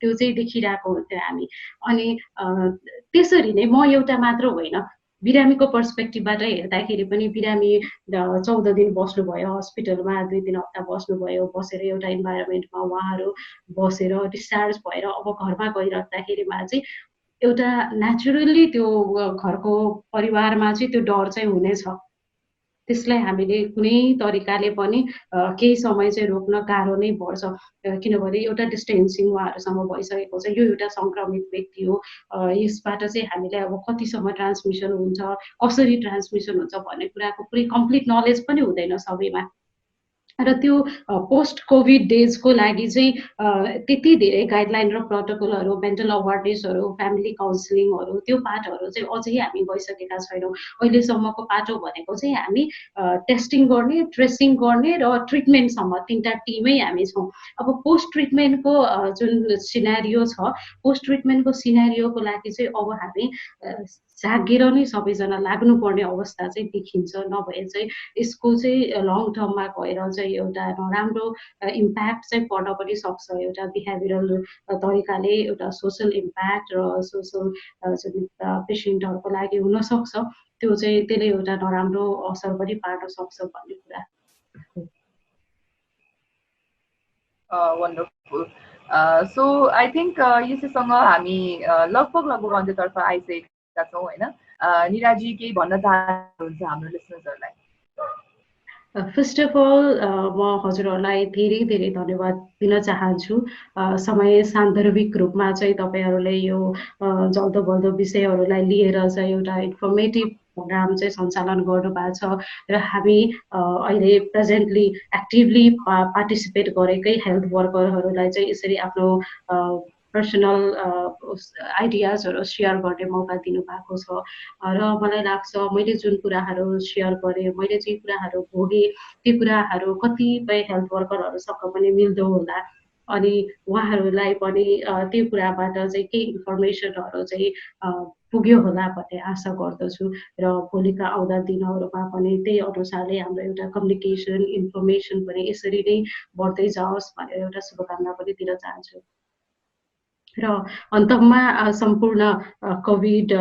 त्यो चाहिँ देखिरहेको हुन्थ्यो हामी। अनि त्यसरी नै म एउटा मात्र होइन, बिरामीको पर्सपेक्टिभबाट हेर्दाखेरि पनि बिरामी 14 दिन बस्नुभयो हस्पिटलमा, 2-3 हप्ता बस्नुभयो, बसेर एउटा इन्भाइरोमेन्टमा उहाँहरू बसेर डिस्चार्ज भएर अब घरमा गइराख्दाखेरिमा चाहिँ एउटा नेचुरल्ली त्यो घरको परिवारमा चाहिँ त्यो डर चाहिँ हुनेछ। त्यसलाई हामीले कुनै तरिकाले पनि केही समय चाहिँ रोक्न गाह्रो नै पर्छ, किनभने एउटा डिस्टेन्सिङ उहाँहरूसँग भइसकेको छ। यो एउटा सङ्क्रमित व्यक्ति हो, यसबाट चाहिँ हामीलाई अब कतिसम्म ट्रान्समिसन हुन्छ, कसरी ट्रान्समिसन हुन्छ भन्ने कुराको पुरै कम्प्लिट नलेज पनि हुँदैन सबैमा। र त्यो पोस्ट कोभिड डेजको लागि चाहिँ त्यति धेरै गाइडलाइन र प्रोटोकलहरू, मेन्टल अवेरनेसहरू, फ्यामिली काउन्सिलिङहरू, त्यो पाठहरू चाहिँ अझै हामी गइसकेका छैनौँ। अहिलेसम्मको पाटो भनेको चाहिँ हामी टेस्टिङ गर्ने, ट्रेसिङ गर्ने र ट्रिटमेन्टसम्म 3टा टिमै हामी छौँ। अब पोस्ट ट्रिटमेन्टको जुन सिनारियो छ, पोस्ट ट्रिटमेन्टको सिनारियोको लागि चाहिँ अब हामी जागेर नै सबैजना लाग्नुपर्ने अवस्था चाहिँ देखिन्छ। नभए चाहिँ यसको चाहिँ लङ टर्ममा गएर चाहिँ एउटा नराम्रो इम्प्याक्ट चाहिँ पर्न पनि सक्छ। एउटा बिहेभियरल तरिकाले एउटा सोसल इम्प्याक्ट र सोसल जुन पेसेन्टहरूको लागि हुनसक्छ, त्यो चाहिँ त्यसले एउटा नराम्रो असर पनि पार्न सक्छ भन्ने कुरा। वन्डरफुल। सो आई थिङ्क यसैसँग हामी लगभग अन्त्यतर्फ आइसकेका छौँ होइन। निराजी केही भन्न चाहनुहुन्छ हाम्रो लिसनर्सहरूलाई? फर्स्ट अफ अल म हजुरहरूलाई धेरै धेरै धन्यवाद दिन चाहन्छु। समय सान्दर्भिक रूपमा चाहिँ तपाईँहरूले यो जल्दो बल्दो विषयहरूलाई लिएर चाहिँ एउटा इन्फर्मेटिभ प्रोग्राम चाहिँ सञ्चालन गर्नुभएको छ र हामी अहिले प्रेजेन्टली एक्टिभली पार्टिसिपेट गरेकै हेल्थ वर्करहरूलाई चाहिँ यसरी आफ्नो पर्सनल आइडियाजहरू सेयर गर्ने मौका दिनुभएको छ र मलाई लाग्छ मैले जुन कुराहरू सेयर गरेँ, मैले जे कुराहरू भोगेँ, ती कुराहरू कतिपय हेल्थ वर्करहरूसँग पनि मिल्दो होला। अनि उहाँहरूलाई पनि त्यो कुराबाट चाहिँ केही इन्फर्मेसनहरू चाहिँ पुग्यो होला भन्ने आशा गर्दछु र भोलिका आउँदा दिनहरूमा पनि त्यही अनुसारले हाम्रो एउटा कम्युनिकेसन इन्फर्मेसन पनि यसरी नै बढ्दै जाओस् भनेर एउटा शुभकामना पनि दिन चाहन्छु। र अन्तमा सम्पूर्ण कोभिड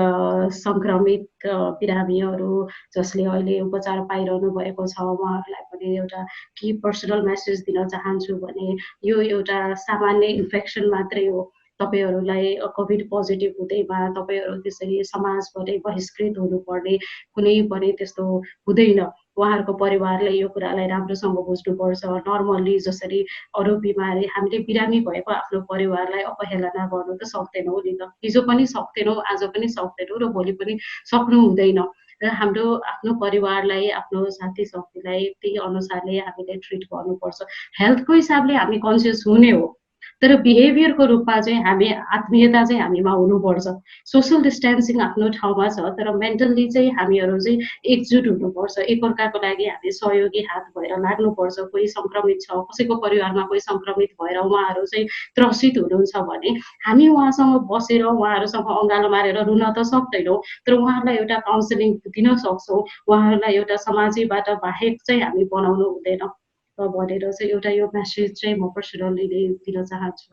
सङ्क्रमित बिरामीहरू जसले अहिले उपचार पाइरहनु भएको छ उहाँहरूलाई पनि एउटा के पर्सनल मेसेज दिन चाहन्छु भने यो एउटा सामान्य इन्फेक्सन मात्रै हो। तपाईँहरूलाई कोभिड पोजिटिभ हुँदैमा तपाईँहरू त्यसरी समाजबाटै बहिष्कृत हुनुपर्ने कुनै पनि त्यस्तो हुँदैन। उहाँहरूको परिवारले यो कुरालाई राम्रोसँग बुझ्नुपर्छ। नर्मल्ली जसरी अरू बिमारी हामीले बिरामी भएको आफ्नो परिवारलाई अवहेलना गर्नु त सक्दैनौँ नि त। हिजो पनि सक्दैनौँ, आज पनि सक्दैनौँ र भोलि पनि सक्नु हुँदैन। र हाम्रो आफ्नो परिवारलाई, आफ्नो साथी सङ्गीलाई त्यही अनुसारले हामीले ट्रिट गर्नुपर्छ। हेल्थको हिसाबले हामी कन्सियस हुने हो, तर बिहेभियरको रूपमा चाहिँ हामी आत्मीयता चाहिँ हामीमा हुनुपर्छ। सोसल डिस्टेन्सिङ आफ्नो ठाउँमा छ, तर मेन्टल्ली चाहिँ हामीहरू चाहिँ एकजुट हुनुपर्छ। एकअर्काको लागि हामी सहयोगी हात भएर लाग्नुपर्छ। कोही सङ्क्रमित छ, कसैको परिवारमा कोही सङ्क्रमित भएर उहाँहरू चाहिँ त्रसित हुनुहुन्छ भने हामी उहाँसँग बसेर उहाँहरूसँग अँगालो मारेर रुन त सक्दैनौँ, तर उहाँहरूलाई एउटा काउन्सिलिङ दिन सक्छौँ। उहाँहरूलाई एउटा समाजबाट बाहेक चाहिँ हामी बनाउनु हुँदैन भनेर चाहिँ एउटा यो मेसेज चाहिँ म पर्सनली दिन चाहन्छु।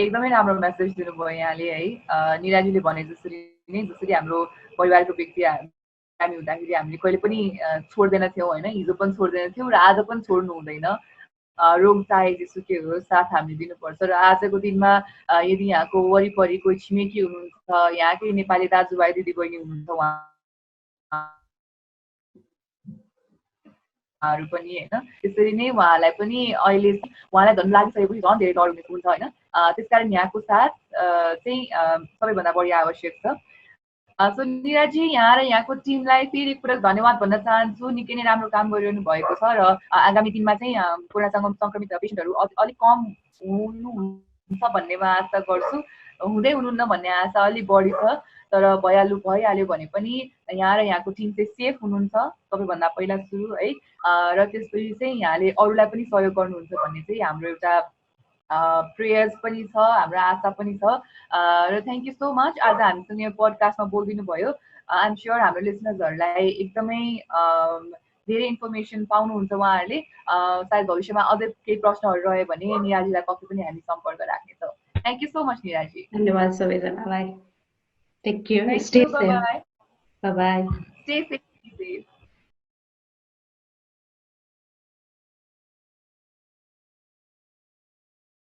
एकदमै राम्रो मेसेज दिनुभयो यहाँले है। निराजीले भने जसरी नै जसरी हाम्रो परिवारको व्यक्ति हामी हुँदाखेरि हामीले कहिले पनि छोड्दैन थियौँ होइन, हिजो पनि छोड्दैन थियौँ र आज पनि छोड्नु हुँदैन। रोग चाहे जेसुकै होस् साथ हामीले दिनुपर्छ। र आजको दिनमा यदि यहाँको वरिपरि कोही छिमेकी हुनुहुन्छ, यहाँकै नेपाली दाजुभाइ दिदीबहिनी हुनुहुन्छ उहाँहरू पनि होइन, त्यसरी नै उहाँलाई पनि अहिले उहाँलाई झन् लागिसकेपछि झन् धेरै डर हुन्छ होइन। त्यसकारण यहाँको साथ चाहिँ सबैभन्दा बढी आवश्यक छ। सो निराजी यहाँ र यहाँको टिमलाई फेरि एकपटक धन्यवाद भन्न चाहन्छु। निकै नै राम्रो काम गरिरहनु भएको छ र आगामी दिनमा चाहिँ कोरोना सङ्क्रमित पेसेन्टहरू अलिक कम हुनुहुन्छ भन्नेमा आशा गर्छु। हुँदै हुनुहुन्न भन्ने आशा अलिक बढी छ, तर भइहाल्यो भने पनि यहाँ र यहाँको टिम चाहिँ सेफ हुनुहुन्छ सबैभन्दा पहिला सुरु है। र त्यसपछि चाहिँ यहाँले अरूलाई पनि सहयोग गर्नुहुन्छ भन्ने चाहिँ हाम्रो एउटा प्रेयर्स पनि छ, हाम्रो आशा पनि छ। र थ्याङ्क यू सो मच आज हामीसँग यो पोडकास्टमा बोलिदिनु भयो। आइएम स्योर हाम्रो लिसनर्सहरूलाई एकदमै धेरै इन्फर्मेसन पाउनुहुन्छ उहाँहरूले। सायद भविष्यमा अझै केही प्रश्नहरू रह्यो भने निराजीलाई पक्कै पनि हामी सम्पर्क राख्नेछौँ। Thank you so much Niraji. धन्यवाद सबैजनालाई। Take care, thank stay you, safe. Bye bye. Bye. Stay safe.